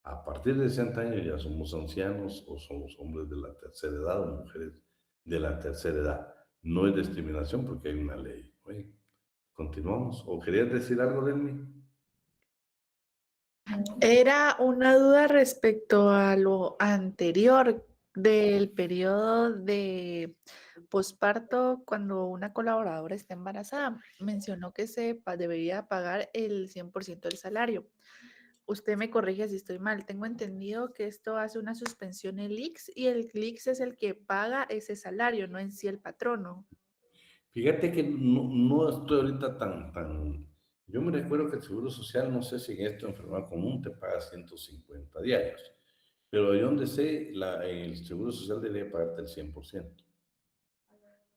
A partir de 60 años ya somos ancianos o somos hombres de la tercera edad o mujeres de la tercera edad. No es discriminación porque hay una ley. Oye, continuamos. ¿O querías decir algo, Delmi? Era una duda respecto a lo anterior del periodo de posparto cuando una colaboradora está embarazada. Mencionó que debería pagar el 100% del salario. Usted me corrige si estoy mal. Tengo entendido que esto hace una suspensión el ICS y el ICS es el que paga ese salario, no en sí el patrono. Fíjate que no estoy ahorita tan... Yo me recuerdo que el Seguro Social, no sé si en esto enfermedad común te paga 150 diarios, pero de donde sé, el Seguro Social debería pagarte el 100%.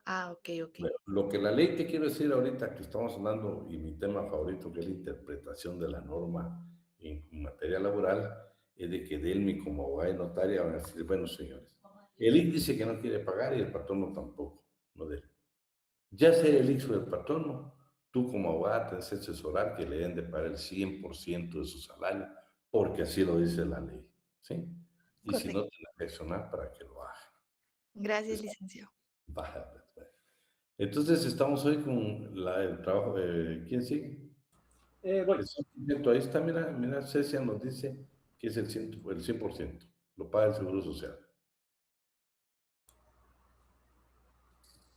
Ah, ok. Bueno, lo que la ley te quiero decir ahorita que estamos hablando, y mi tema favorito, que es la interpretación de la norma en materia laboral, es de que Delmi como abogada y notaria van a decir, bueno, señores, el IC dice que no quiere pagar y el patrono tampoco, no Delmi. Ya sea el hijo del patrono, tú como abogada tienes que asesorar que le den de pagar el 100% de su salario, porque así lo dice la ley, ¿sí? Y Correcto. si no, tienes que accionar para que lo haga. Gracias, licenciado. Baja. Entonces, estamos hoy con el trabajo, ¿quién sigue? Bueno, El 100%, ahí está, mira, Cecia nos dice que es el 100%, lo paga el Seguro Social.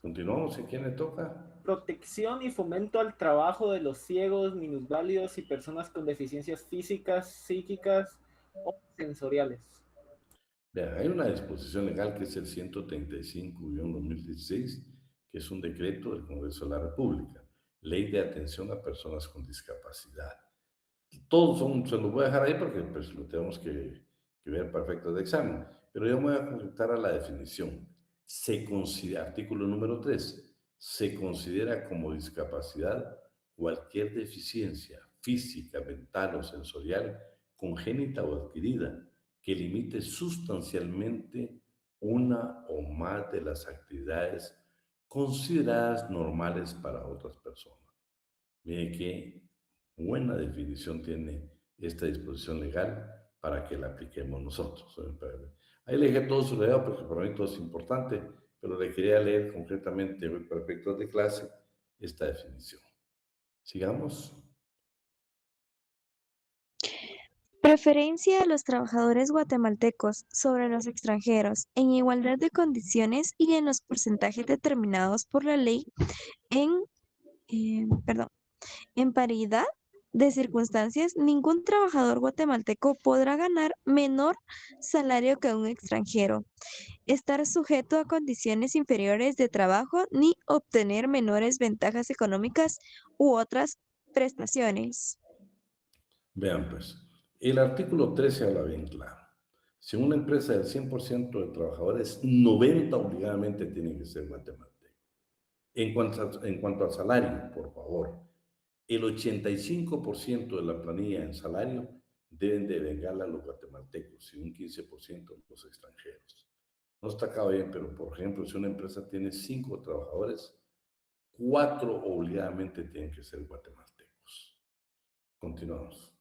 Continuamos. ¿A quién le toca? Protección y fomento al trabajo de los ciegos, minusválidos y personas con deficiencias físicas, psíquicas o sensoriales. Vean, hay una disposición legal que es el 135-2016, que es un decreto del Congreso de la República, Ley de Atención a Personas con Discapacidad. Todos son, se los voy a dejar ahí porque pues, lo tenemos que ver para efectos de examen, pero yo me voy a conectar a la definición. Se considera, artículo número 3, se considera como discapacidad cualquier deficiencia física, mental o sensorial, congénita o adquirida, que limite sustancialmente una o más de las actividades consideradas normales para otras personas. Mire qué buena definición tiene esta disposición legal para que la apliquemos nosotros. Ahí le dejé todo su legado porque para mí todo es importante, pero le quería leer concretamente para efectos de clase esta definición. Sigamos. Preferencia a los trabajadores guatemaltecos sobre los extranjeros en igualdad de condiciones y en los porcentajes determinados por la ley en, en paridad de circunstancias. Ningún trabajador guatemalteco podrá ganar menor salario que un extranjero, estar sujeto a condiciones inferiores de trabajo ni obtener menores ventajas económicas u otras prestaciones. Vean pues, el artículo 13 habla bien claro. Si una empresa del 100% de trabajadores, 90 obligadamente tienen que ser guatemaltecos. En cuanto al salario, por favor, el 85% de la planilla en salario deben de vengarla a los guatemaltecos y un 15% los extranjeros. No está acá bien, pero por ejemplo, si una empresa tiene 5 trabajadores, 4 obligadamente tienen que ser guatemaltecos. Continuamos.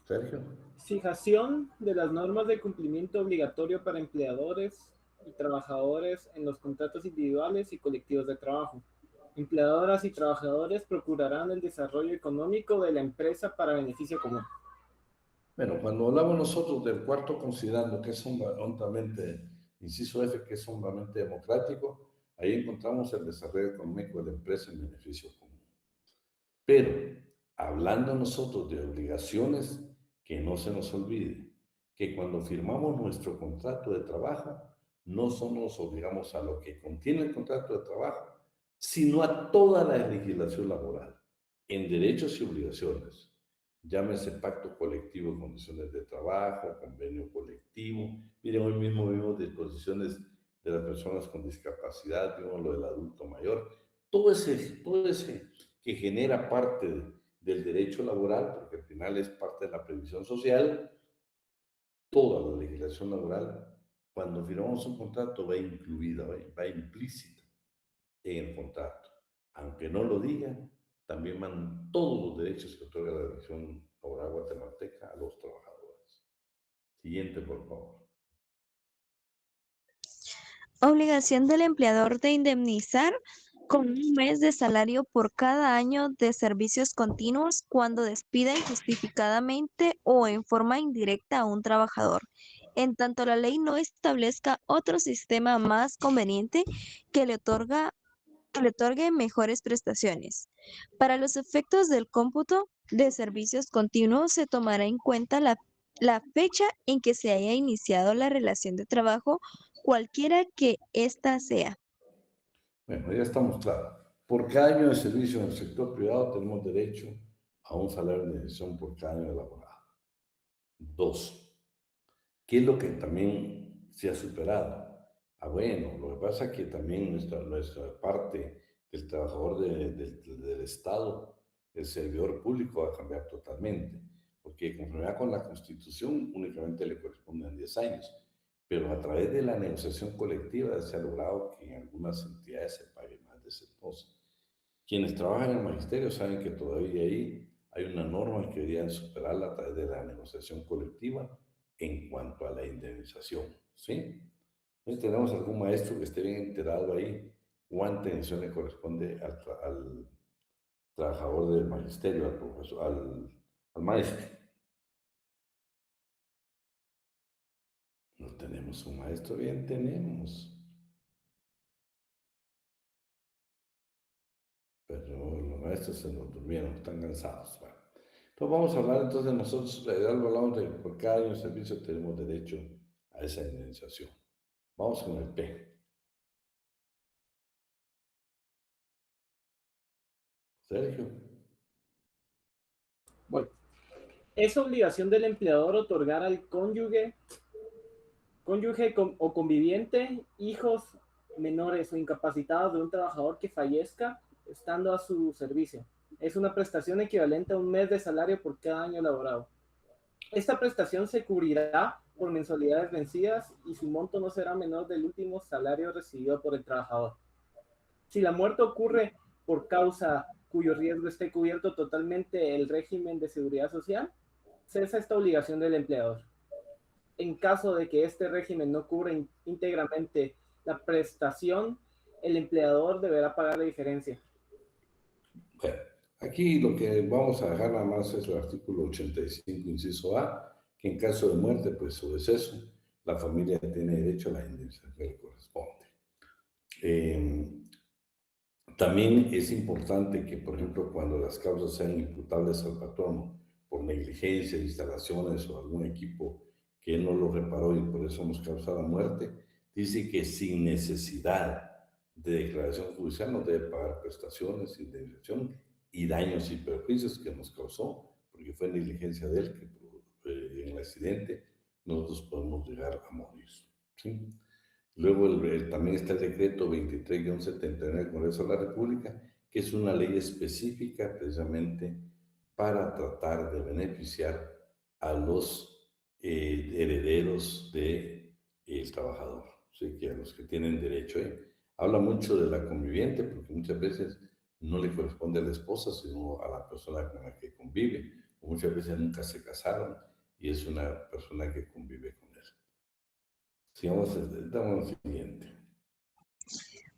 Sergio. Fijación de las normas de cumplimiento obligatorio para empleadores y trabajadores en los contratos individuales y colectivos de trabajo. Empleadoras y trabajadores procurarán el desarrollo económico de la empresa para beneficio común. Bueno, cuando hablamos nosotros del cuarto considerando que es hondamente, inciso F, que es hondamente democrático, ahí encontramos el desarrollo económico de la empresa en beneficio común. Pero, hablando nosotros de obligaciones, que no se nos olvide que cuando firmamos nuestro contrato de trabajo, no solo nos obligamos a lo que contiene el contrato de trabajo, sino a toda la legislación laboral, en derechos y obligaciones. Llámese pacto colectivo de condiciones de trabajo, convenio colectivo. Miren, hoy mismo vimos disposiciones de las personas con discapacidad, vimos lo del adulto mayor. Todo ese que genera parte del derecho laboral, porque al final es parte de la previsión social, toda la legislación laboral, cuando firmamos un contrato va incluida, va implícita en el contrato. Aunque no lo diga, también van todos los derechos que otorga la legislación laboral guatemalteca a los trabajadores. Siguiente, por favor. Obligación del empleador de indemnizar con un mes de salario por cada año de servicios continuos cuando despida injustificadamente o en forma indirecta a un trabajador, en tanto la ley no establezca otro sistema más conveniente que le otorgue mejores prestaciones. Para los efectos del cómputo de servicios continuos se tomará en cuenta la fecha en que se haya iniciado la relación de trabajo, cualquiera que ésta sea. Bueno, ya estamos claros. Por cada año de servicio en el sector privado tenemos derecho a un salario de indemnización por cada año elaborado. 2. ¿Qué es lo que también se ha superado? Bueno, lo que pasa es que también nuestra parte del trabajador del Estado, el servidor público, va a cambiar totalmente, porque conforme con la Constitución únicamente le corresponden 10 años, pero a través de la negociación colectiva se ha logrado que en algunas entidades se pague más de ese pozo. Quienes trabajan en el magisterio saben que todavía ahí hay una norma que deberían superarla a través de la negociación colectiva en cuanto a la indemnización, ¿sí? Entonces tenemos algún maestro que esté bien enterado ahí cuánta indemnización le corresponde al trabajador del magisterio, al profesor, al maestro. No tenemos un maestro, bien tenemos. pero los maestros se nos durmieron, están cansados. Bueno. Entonces vamos a hablar entonces nosotros, hablamos de que por cada año de servicio tenemos derecho a esa indemnización. Vamos con el P. Sergio. Bueno, es obligación del empleador otorgar al cónyuge o conviviente, hijos menores o incapacitados de un trabajador que fallezca estando a su servicio. Es una prestación equivalente a un mes de salario por cada año laborado. Esta prestación se cubrirá por mensualidades vencidas y su monto no será menor del último salario recibido por el trabajador. Si la muerte ocurre por causa cuyo riesgo esté cubierto totalmente el régimen de seguridad social, cesa esta obligación del empleador. En caso de que este régimen no cubra íntegramente la prestación, el empleador deberá pagar la diferencia. Bueno, aquí lo que vamos a dejar nada más es el artículo 85, inciso A, que en caso de muerte, pues o deceso, la familia tiene derecho a la indemnización que le corresponde. También es importante que, por ejemplo, cuando las causas sean imputables al patrono por negligencia, instalaciones o algún equipo que él no lo reparó y por eso nos causa la muerte, dice que sin necesidad de declaración judicial nos debe pagar prestaciones, indemnización y daños y perjuicios que nos causó, porque fue negligencia de él que en el accidente nosotros podemos llegar a morir. ¿Sí? Luego también está el decreto 23-79 del Congreso de la República, que es una ley específica precisamente para tratar de beneficiar a los herederos del trabajador, ¿sí? Que a los que tienen derecho. Habla mucho de la conviviente, porque muchas veces no le corresponde a la esposa, sino a la persona con la que convive, o muchas veces nunca se casaron y es una persona que convive con él. Sigamos, damos lo siguiente.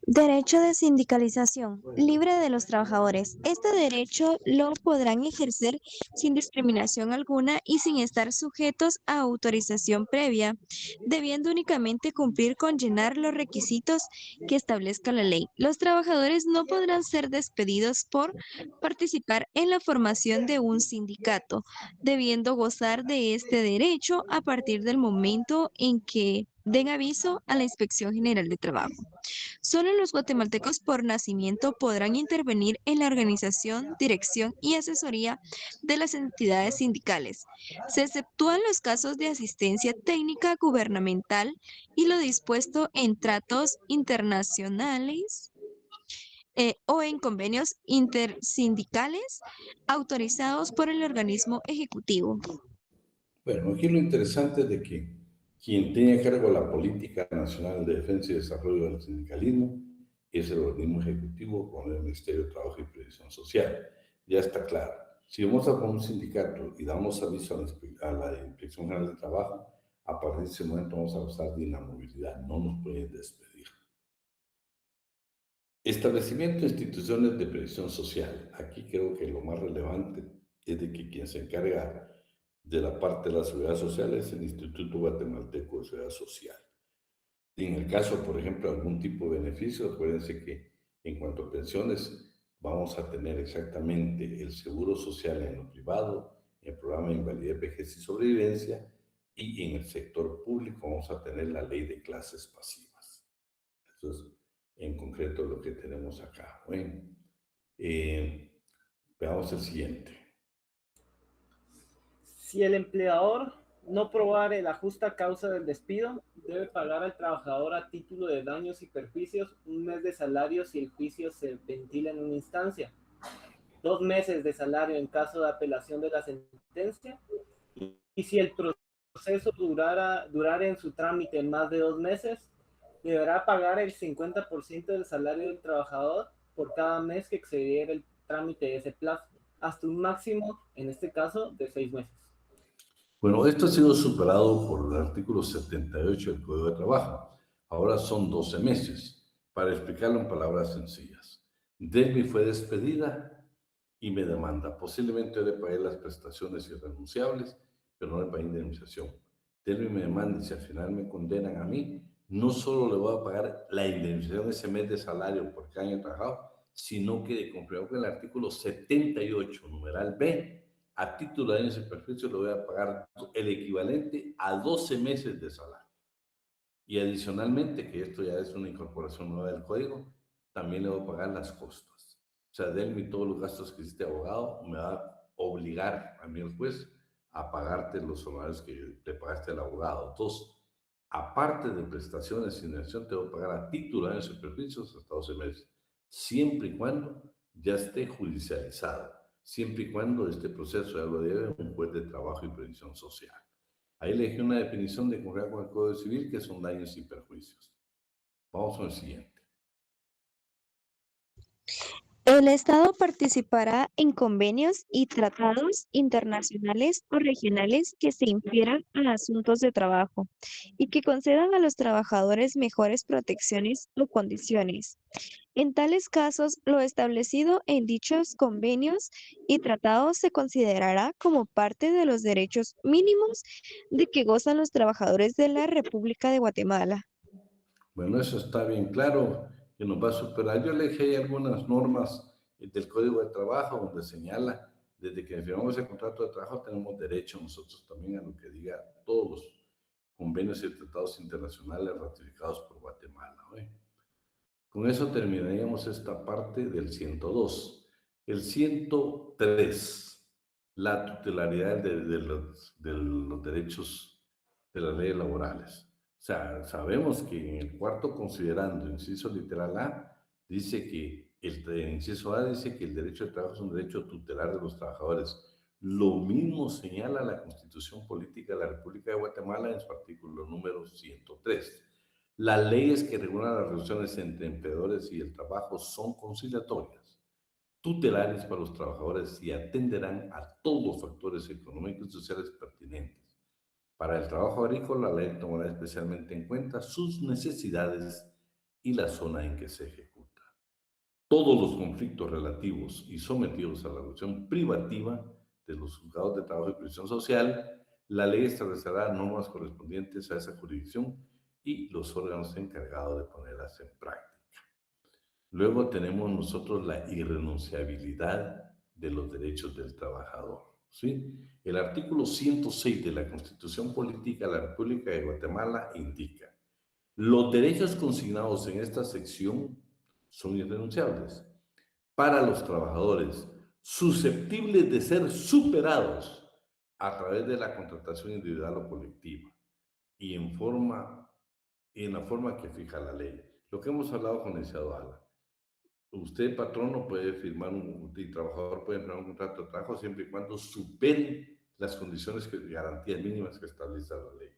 Derecho de sindicalización, libre de los trabajadores. Este derecho lo podrán ejercer sin discriminación alguna y sin estar sujetos a autorización previa, debiendo únicamente cumplir con llenar los requisitos que establezca la ley. Los trabajadores no podrán ser despedidos por participar en la formación de un sindicato, debiendo gozar de este derecho a partir del momento en que den aviso a la Inspección General de Trabajo. Solo los guatemaltecos por nacimiento podrán intervenir en la organización, dirección y asesoría de las entidades sindicales. Se exceptúan los casos de asistencia técnica gubernamental y lo dispuesto en tratos internacionales o en convenios intersindicales autorizados por el organismo ejecutivo. Bueno, aquí lo interesante es de que quien tiene a cargo la política nacional de defensa y desarrollo del sindicalismo es el organismo ejecutivo con el Ministerio de Trabajo y Previsión Social. Ya está claro. Si vamos a poner un sindicato y damos aviso a la Inspección General de Trabajo, a partir de ese momento vamos a gozar de inamovilidad, no nos pueden despedir. Establecimiento de instituciones de previsión social. Aquí creo que lo más relevante es de que quien se encarga de la parte de la seguridad social es el Instituto Guatemalteco de Seguridad Social. Y en el caso, por ejemplo, de algún tipo de beneficio, acuérdense que en cuanto a pensiones, vamos a tener exactamente el seguro social en lo privado, en el programa de invalidez, vejez y sobrevivencia, y en el sector público vamos a tener la ley de clases pasivas. Eso es en concreto lo que tenemos acá. Bueno, veamos el siguiente. Si el empleador no probare la justa causa del despido, debe pagar al trabajador a título de daños y perjuicios un mes de salario si el juicio se ventila en una instancia, 2 meses de salario en caso de apelación de la sentencia, y si el proceso durara en su trámite más de 2 meses, deberá pagar el 50% del salario del trabajador por cada mes que excediera el trámite de ese plazo, hasta un máximo, en este caso, de 6 meses. Bueno, esto ha sido superado por el artículo 78 del Código de Trabajo. Ahora son 12 meses. Para explicarlo en palabras sencillas. Delmi fue despedida y me demanda. Posiblemente yo le pagué las prestaciones irrenunciables, pero no le pagué indemnización. Delmi me demanda y si al final me condenan a mí, no solo le voy a pagar la indemnización ese mes de salario por cada año trabajado, sino que de conformidad con el artículo 78, numeral B, a título de daños y perjuicios le voy a pagar el equivalente a 12 meses de salario. Y adicionalmente, que esto ya es una incorporación nueva del código, también le voy a pagar las costas. O sea, de él y todos los gastos que hiciste abogado, me va a obligar a mí el juez a pagarte los honorarios que le pagaste al abogado. Entonces, aparte de prestaciones y indemnización, te voy a pagar a título de daños y perjuicios hasta 12 meses, siempre y cuando ya esté judicializado, siempre y cuando este proceso ya lo debe un juez de trabajo y previsión social. Ahí le dejé una definición de conformidad con el Código Civil que son daños y perjuicios. Vamos con el siguiente. El Estado participará en convenios y tratados internacionales o regionales que se infieran a asuntos de trabajo y que concedan a los trabajadores mejores protecciones o condiciones. En tales casos, lo establecido en dichos convenios y tratados se considerará como parte de los derechos mínimos de que gozan los trabajadores de la República de Guatemala. Bueno, eso está bien claro, que nos va a superar. Yo le dejé algunas normas del Código de Trabajo donde señala, desde que firmamos el contrato de trabajo tenemos derecho nosotros también a lo que diga todos los convenios y tratados internacionales ratificados por Guatemala, ¿eh? Con eso terminaríamos esta parte del 102. El 103, la tutelaridad de los derechos de las leyes laborales. O sea, sabemos que en el cuarto considerando, inciso literal A, dice que el inciso A dice que el derecho de trabajo es un derecho tutelar de los trabajadores. Lo mismo señala la Constitución Política de la República de Guatemala en su artículo número 103. Las leyes que regulan las relaciones entre empleadores y el trabajo son conciliatorias, tutelares para los trabajadores y atenderán a todos los factores económicos y sociales pertinentes. Para el trabajo agrícola, la ley tomará especialmente en cuenta sus necesidades y la zona en que se ejecuta. Todos los conflictos relativos y sometidos a la resolución privativa de los juzgados de trabajo y previsión social, la ley establecerá normas correspondientes a esa jurisdicción y los órganos encargados de ponerlas en práctica. Luego tenemos nosotros la irrenunciabilidad de los derechos del trabajador, ¿sí? El artículo 106 de la Constitución Política de la República de Guatemala indica: los derechos consignados en esta sección son irrenunciables para los trabajadores susceptibles de ser superados a través de la contratación individual o colectiva y en la forma que fija la ley. Lo que hemos hablado con el licenciado Ala. Usted, patrono, puede firmar y trabajador puede firmar un contrato de trabajo siempre y cuando supere las condiciones y garantías mínimas que establece la ley.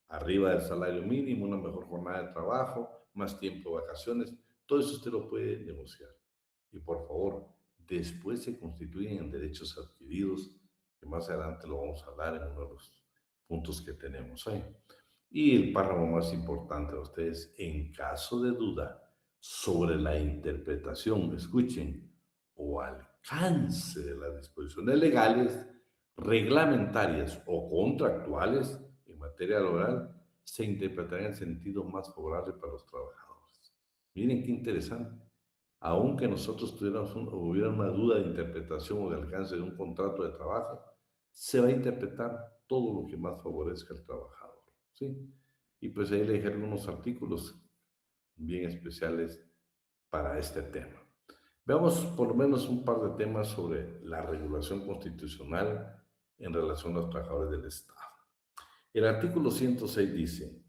Arriba del salario mínimo, una mejor jornada de trabajo, más tiempo de vacaciones, todo eso usted lo puede negociar. Y por favor, después se constituyen en derechos adquiridos, que más adelante lo vamos a hablar en uno de los puntos que tenemos ahí. Y el párrafo más importante de ustedes: en caso de duda sobre la interpretación, escuchen, o alcance de las disposiciones legales, reglamentarias o contractuales en materia laboral, se interpretará en sentido más favorable para los trabajadores. Miren qué interesante. Aunque nosotros hubiera una duda de interpretación o de alcance de un contrato de trabajo, se va a interpretar todo lo que más favorezca al trabajador, ¿sí? Y pues ahí le dejé algunos artículos bien especiales para este tema. Veamos por lo menos un par de temas sobre la regulación constitucional en relación a los trabajadores del Estado. El artículo 106 dice: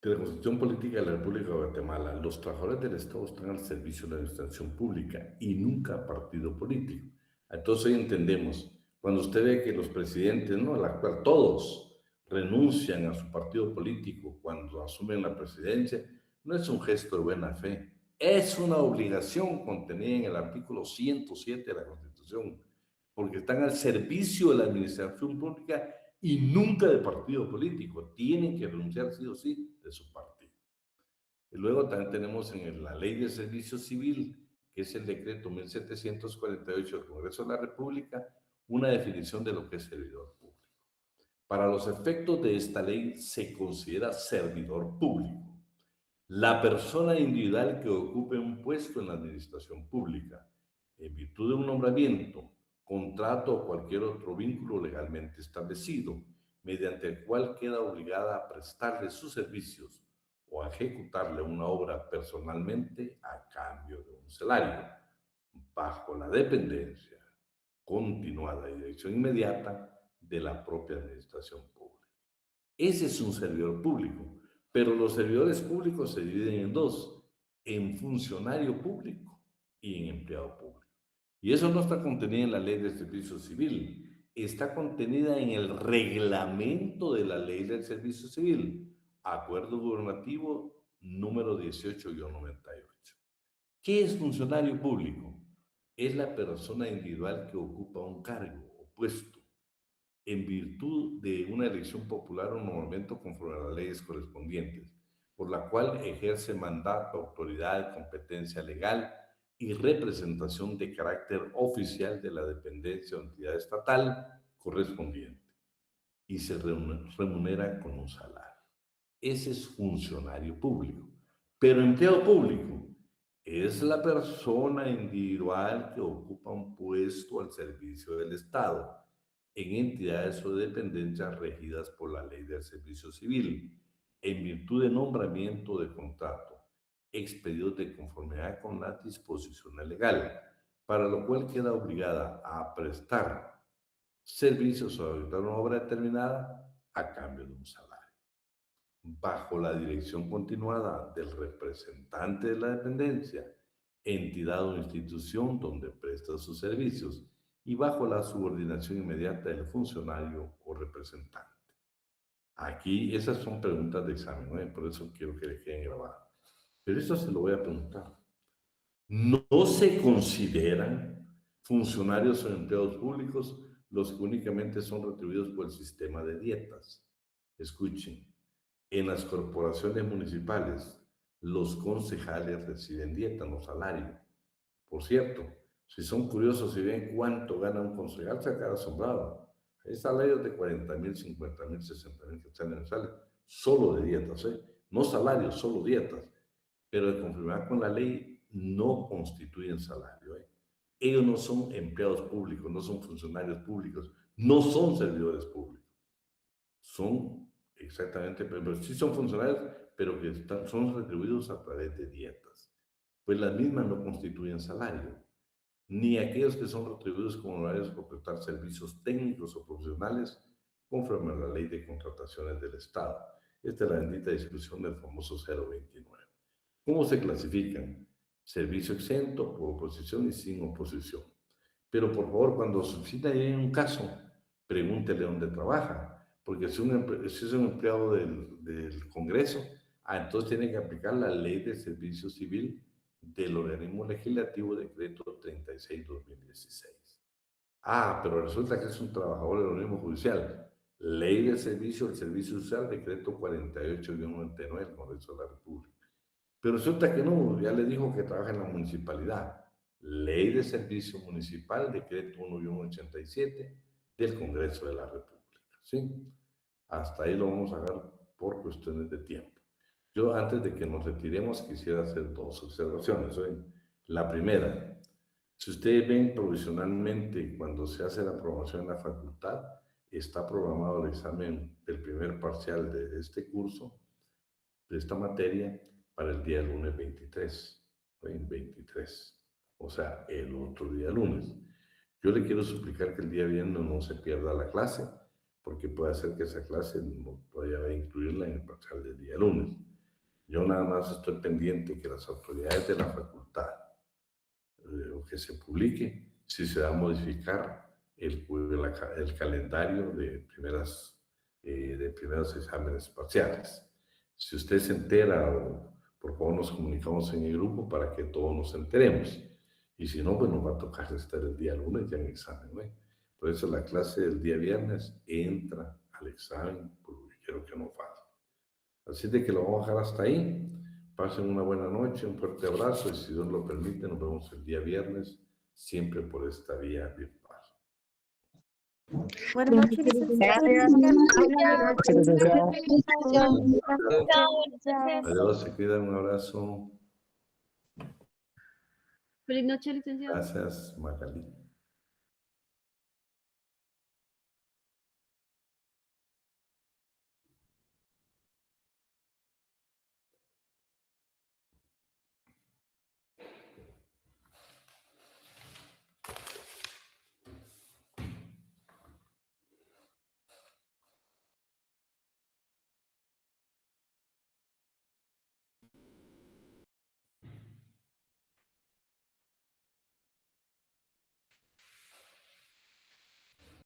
de la Constitución Política de la República de Guatemala, los trabajadores del Estado están al servicio de la administración pública y nunca partido político. Entonces ahí entendemos, cuando usted ve que los presidentes, no, la cual todos renuncian a su partido político cuando asumen la presidencia, no es un gesto de buena fe, es una obligación contenida en el artículo 107 de la Constitución, porque están al servicio de la administración pública y nunca de partido político. Tienen que renunciar sí o sí de su partido. Y luego también tenemos en la Ley de Servicio Civil, que es el decreto 1748 del Congreso de la República, una definición de lo que es servidor público. Para los efectos de esta ley se considera servidor público La persona individual que ocupe un puesto en la administración pública, en virtud de un nombramiento, contrato o cualquier otro vínculo legalmente establecido, mediante el cual queda obligada a prestarle sus servicios o a ejecutarle una obra personalmente a cambio de un salario, bajo la dependencia continuada y dirección inmediata de la propia administración pública. Ese es un servidor público, pero los servidores públicos se dividen en dos, en funcionario público y en empleado público. Y eso no está contenido en la ley del servicio civil, está contenida en el reglamento de la ley del servicio civil, acuerdo gubernativo número 18-98. ¿Qué es funcionario público? Es la persona individual que ocupa un cargo o puesto en virtud de una elección popular o nombramiento conforme a las leyes correspondientes, por la cual ejerce mandato, autoridad, competencia legal y representación de carácter oficial de la dependencia o entidad estatal correspondiente y se remunera con un salario. Ese es funcionario público. Pero empleado público es la persona individual que ocupa un puesto al servicio del Estado en entidades o dependencias regidas por la ley del servicio civil, en virtud de nombramiento de contrato, expedido de conformidad con la disposición legal, para lo cual queda obligada a prestar servicios o a ejecutar una obra determinada a cambio de un salario, bajo la dirección continuada del representante de la dependencia, entidad o institución donde presta sus servicios, y bajo la subordinación inmediata del funcionario o representante. Aquí esas son preguntas de examen, ¿no? Por eso quiero que le queden grabadas. Pero esto se lo voy a preguntar. ¿No se consideran funcionarios o empleados públicos los que únicamente son retribuidos por el sistema de dietas? Escuchen, en las corporaciones municipales, los concejales reciben dieta, no salario. Por cierto, si son curiosos y ven cuánto gana un concejal, se queda asombrado. Hay salarios de 40,000, 50,000, 60,000 que están mensuales, solo de dietas, ¿eh? No salarios, solo dietas. Pero de conformidad con la ley, no constituyen salario, ¿eh? Ellos no son empleados públicos, no son funcionarios públicos, no son servidores públicos. Son exactamente, pero sí son funcionarios, pero que son retribuidos a través de dietas. Pues las mismas no constituyen salario, ni aquellos que son retribuidos como honorarios por prestar servicios técnicos o profesionales conforme a la ley de contrataciones del Estado. Esta es la bendita discusión del famoso 029. ¿Cómo se clasifican? Servicio exento, por oposición y sin oposición. Pero por favor, cuando su cita llegue un caso, pregúntele dónde trabaja, porque si es un empleado del Congreso, entonces tiene que aplicar la ley de servicio civil del organismo legislativo, decreto 36-2016. Pero resulta que es un trabajador del organismo judicial. Ley de servicio, el servicio social, decreto 48-99 del Congreso de la República. Pero resulta que no, ya le dijo que trabaja en la municipalidad. Ley de servicio municipal, decreto 1-87 del Congreso de la República. ¿Sí? Hasta ahí lo vamos a ver por cuestiones de tiempo. Yo, antes de que nos retiremos, quisiera hacer dos observaciones. La primera, si ustedes ven provisionalmente cuando se hace la aprobación en la facultad, está programado el examen del primer parcial de este curso, de esta materia, para el día lunes 23, 23, o sea, el otro día lunes. Yo le quiero suplicar que el día viernes no se pierda la clase, porque puede ser que esa clase no vaya a incluirla en el parcial del día lunes. Yo nada más estoy pendiente que las autoridades de la facultad, o que se publique, si se va a modificar el calendario de primeros exámenes parciales. Si usted se entera, por favor nos comunicamos en el grupo para que todos nos enteremos. Y si no, pues nos va a tocar estar el día lunes ya en examen, ¿no? Por eso la clase del día viernes entra al examen, porque quiero que no falte. Así de que lo vamos a dejar hasta ahí. Pasen una buena noche, un fuerte abrazo y si Dios lo permite, nos vemos el día viernes, siempre por esta vía virtual. Buenas noches, licenciado. Adiós, se cuidan, un abrazo. Feliz noche, licenciado. Gracias, Magali.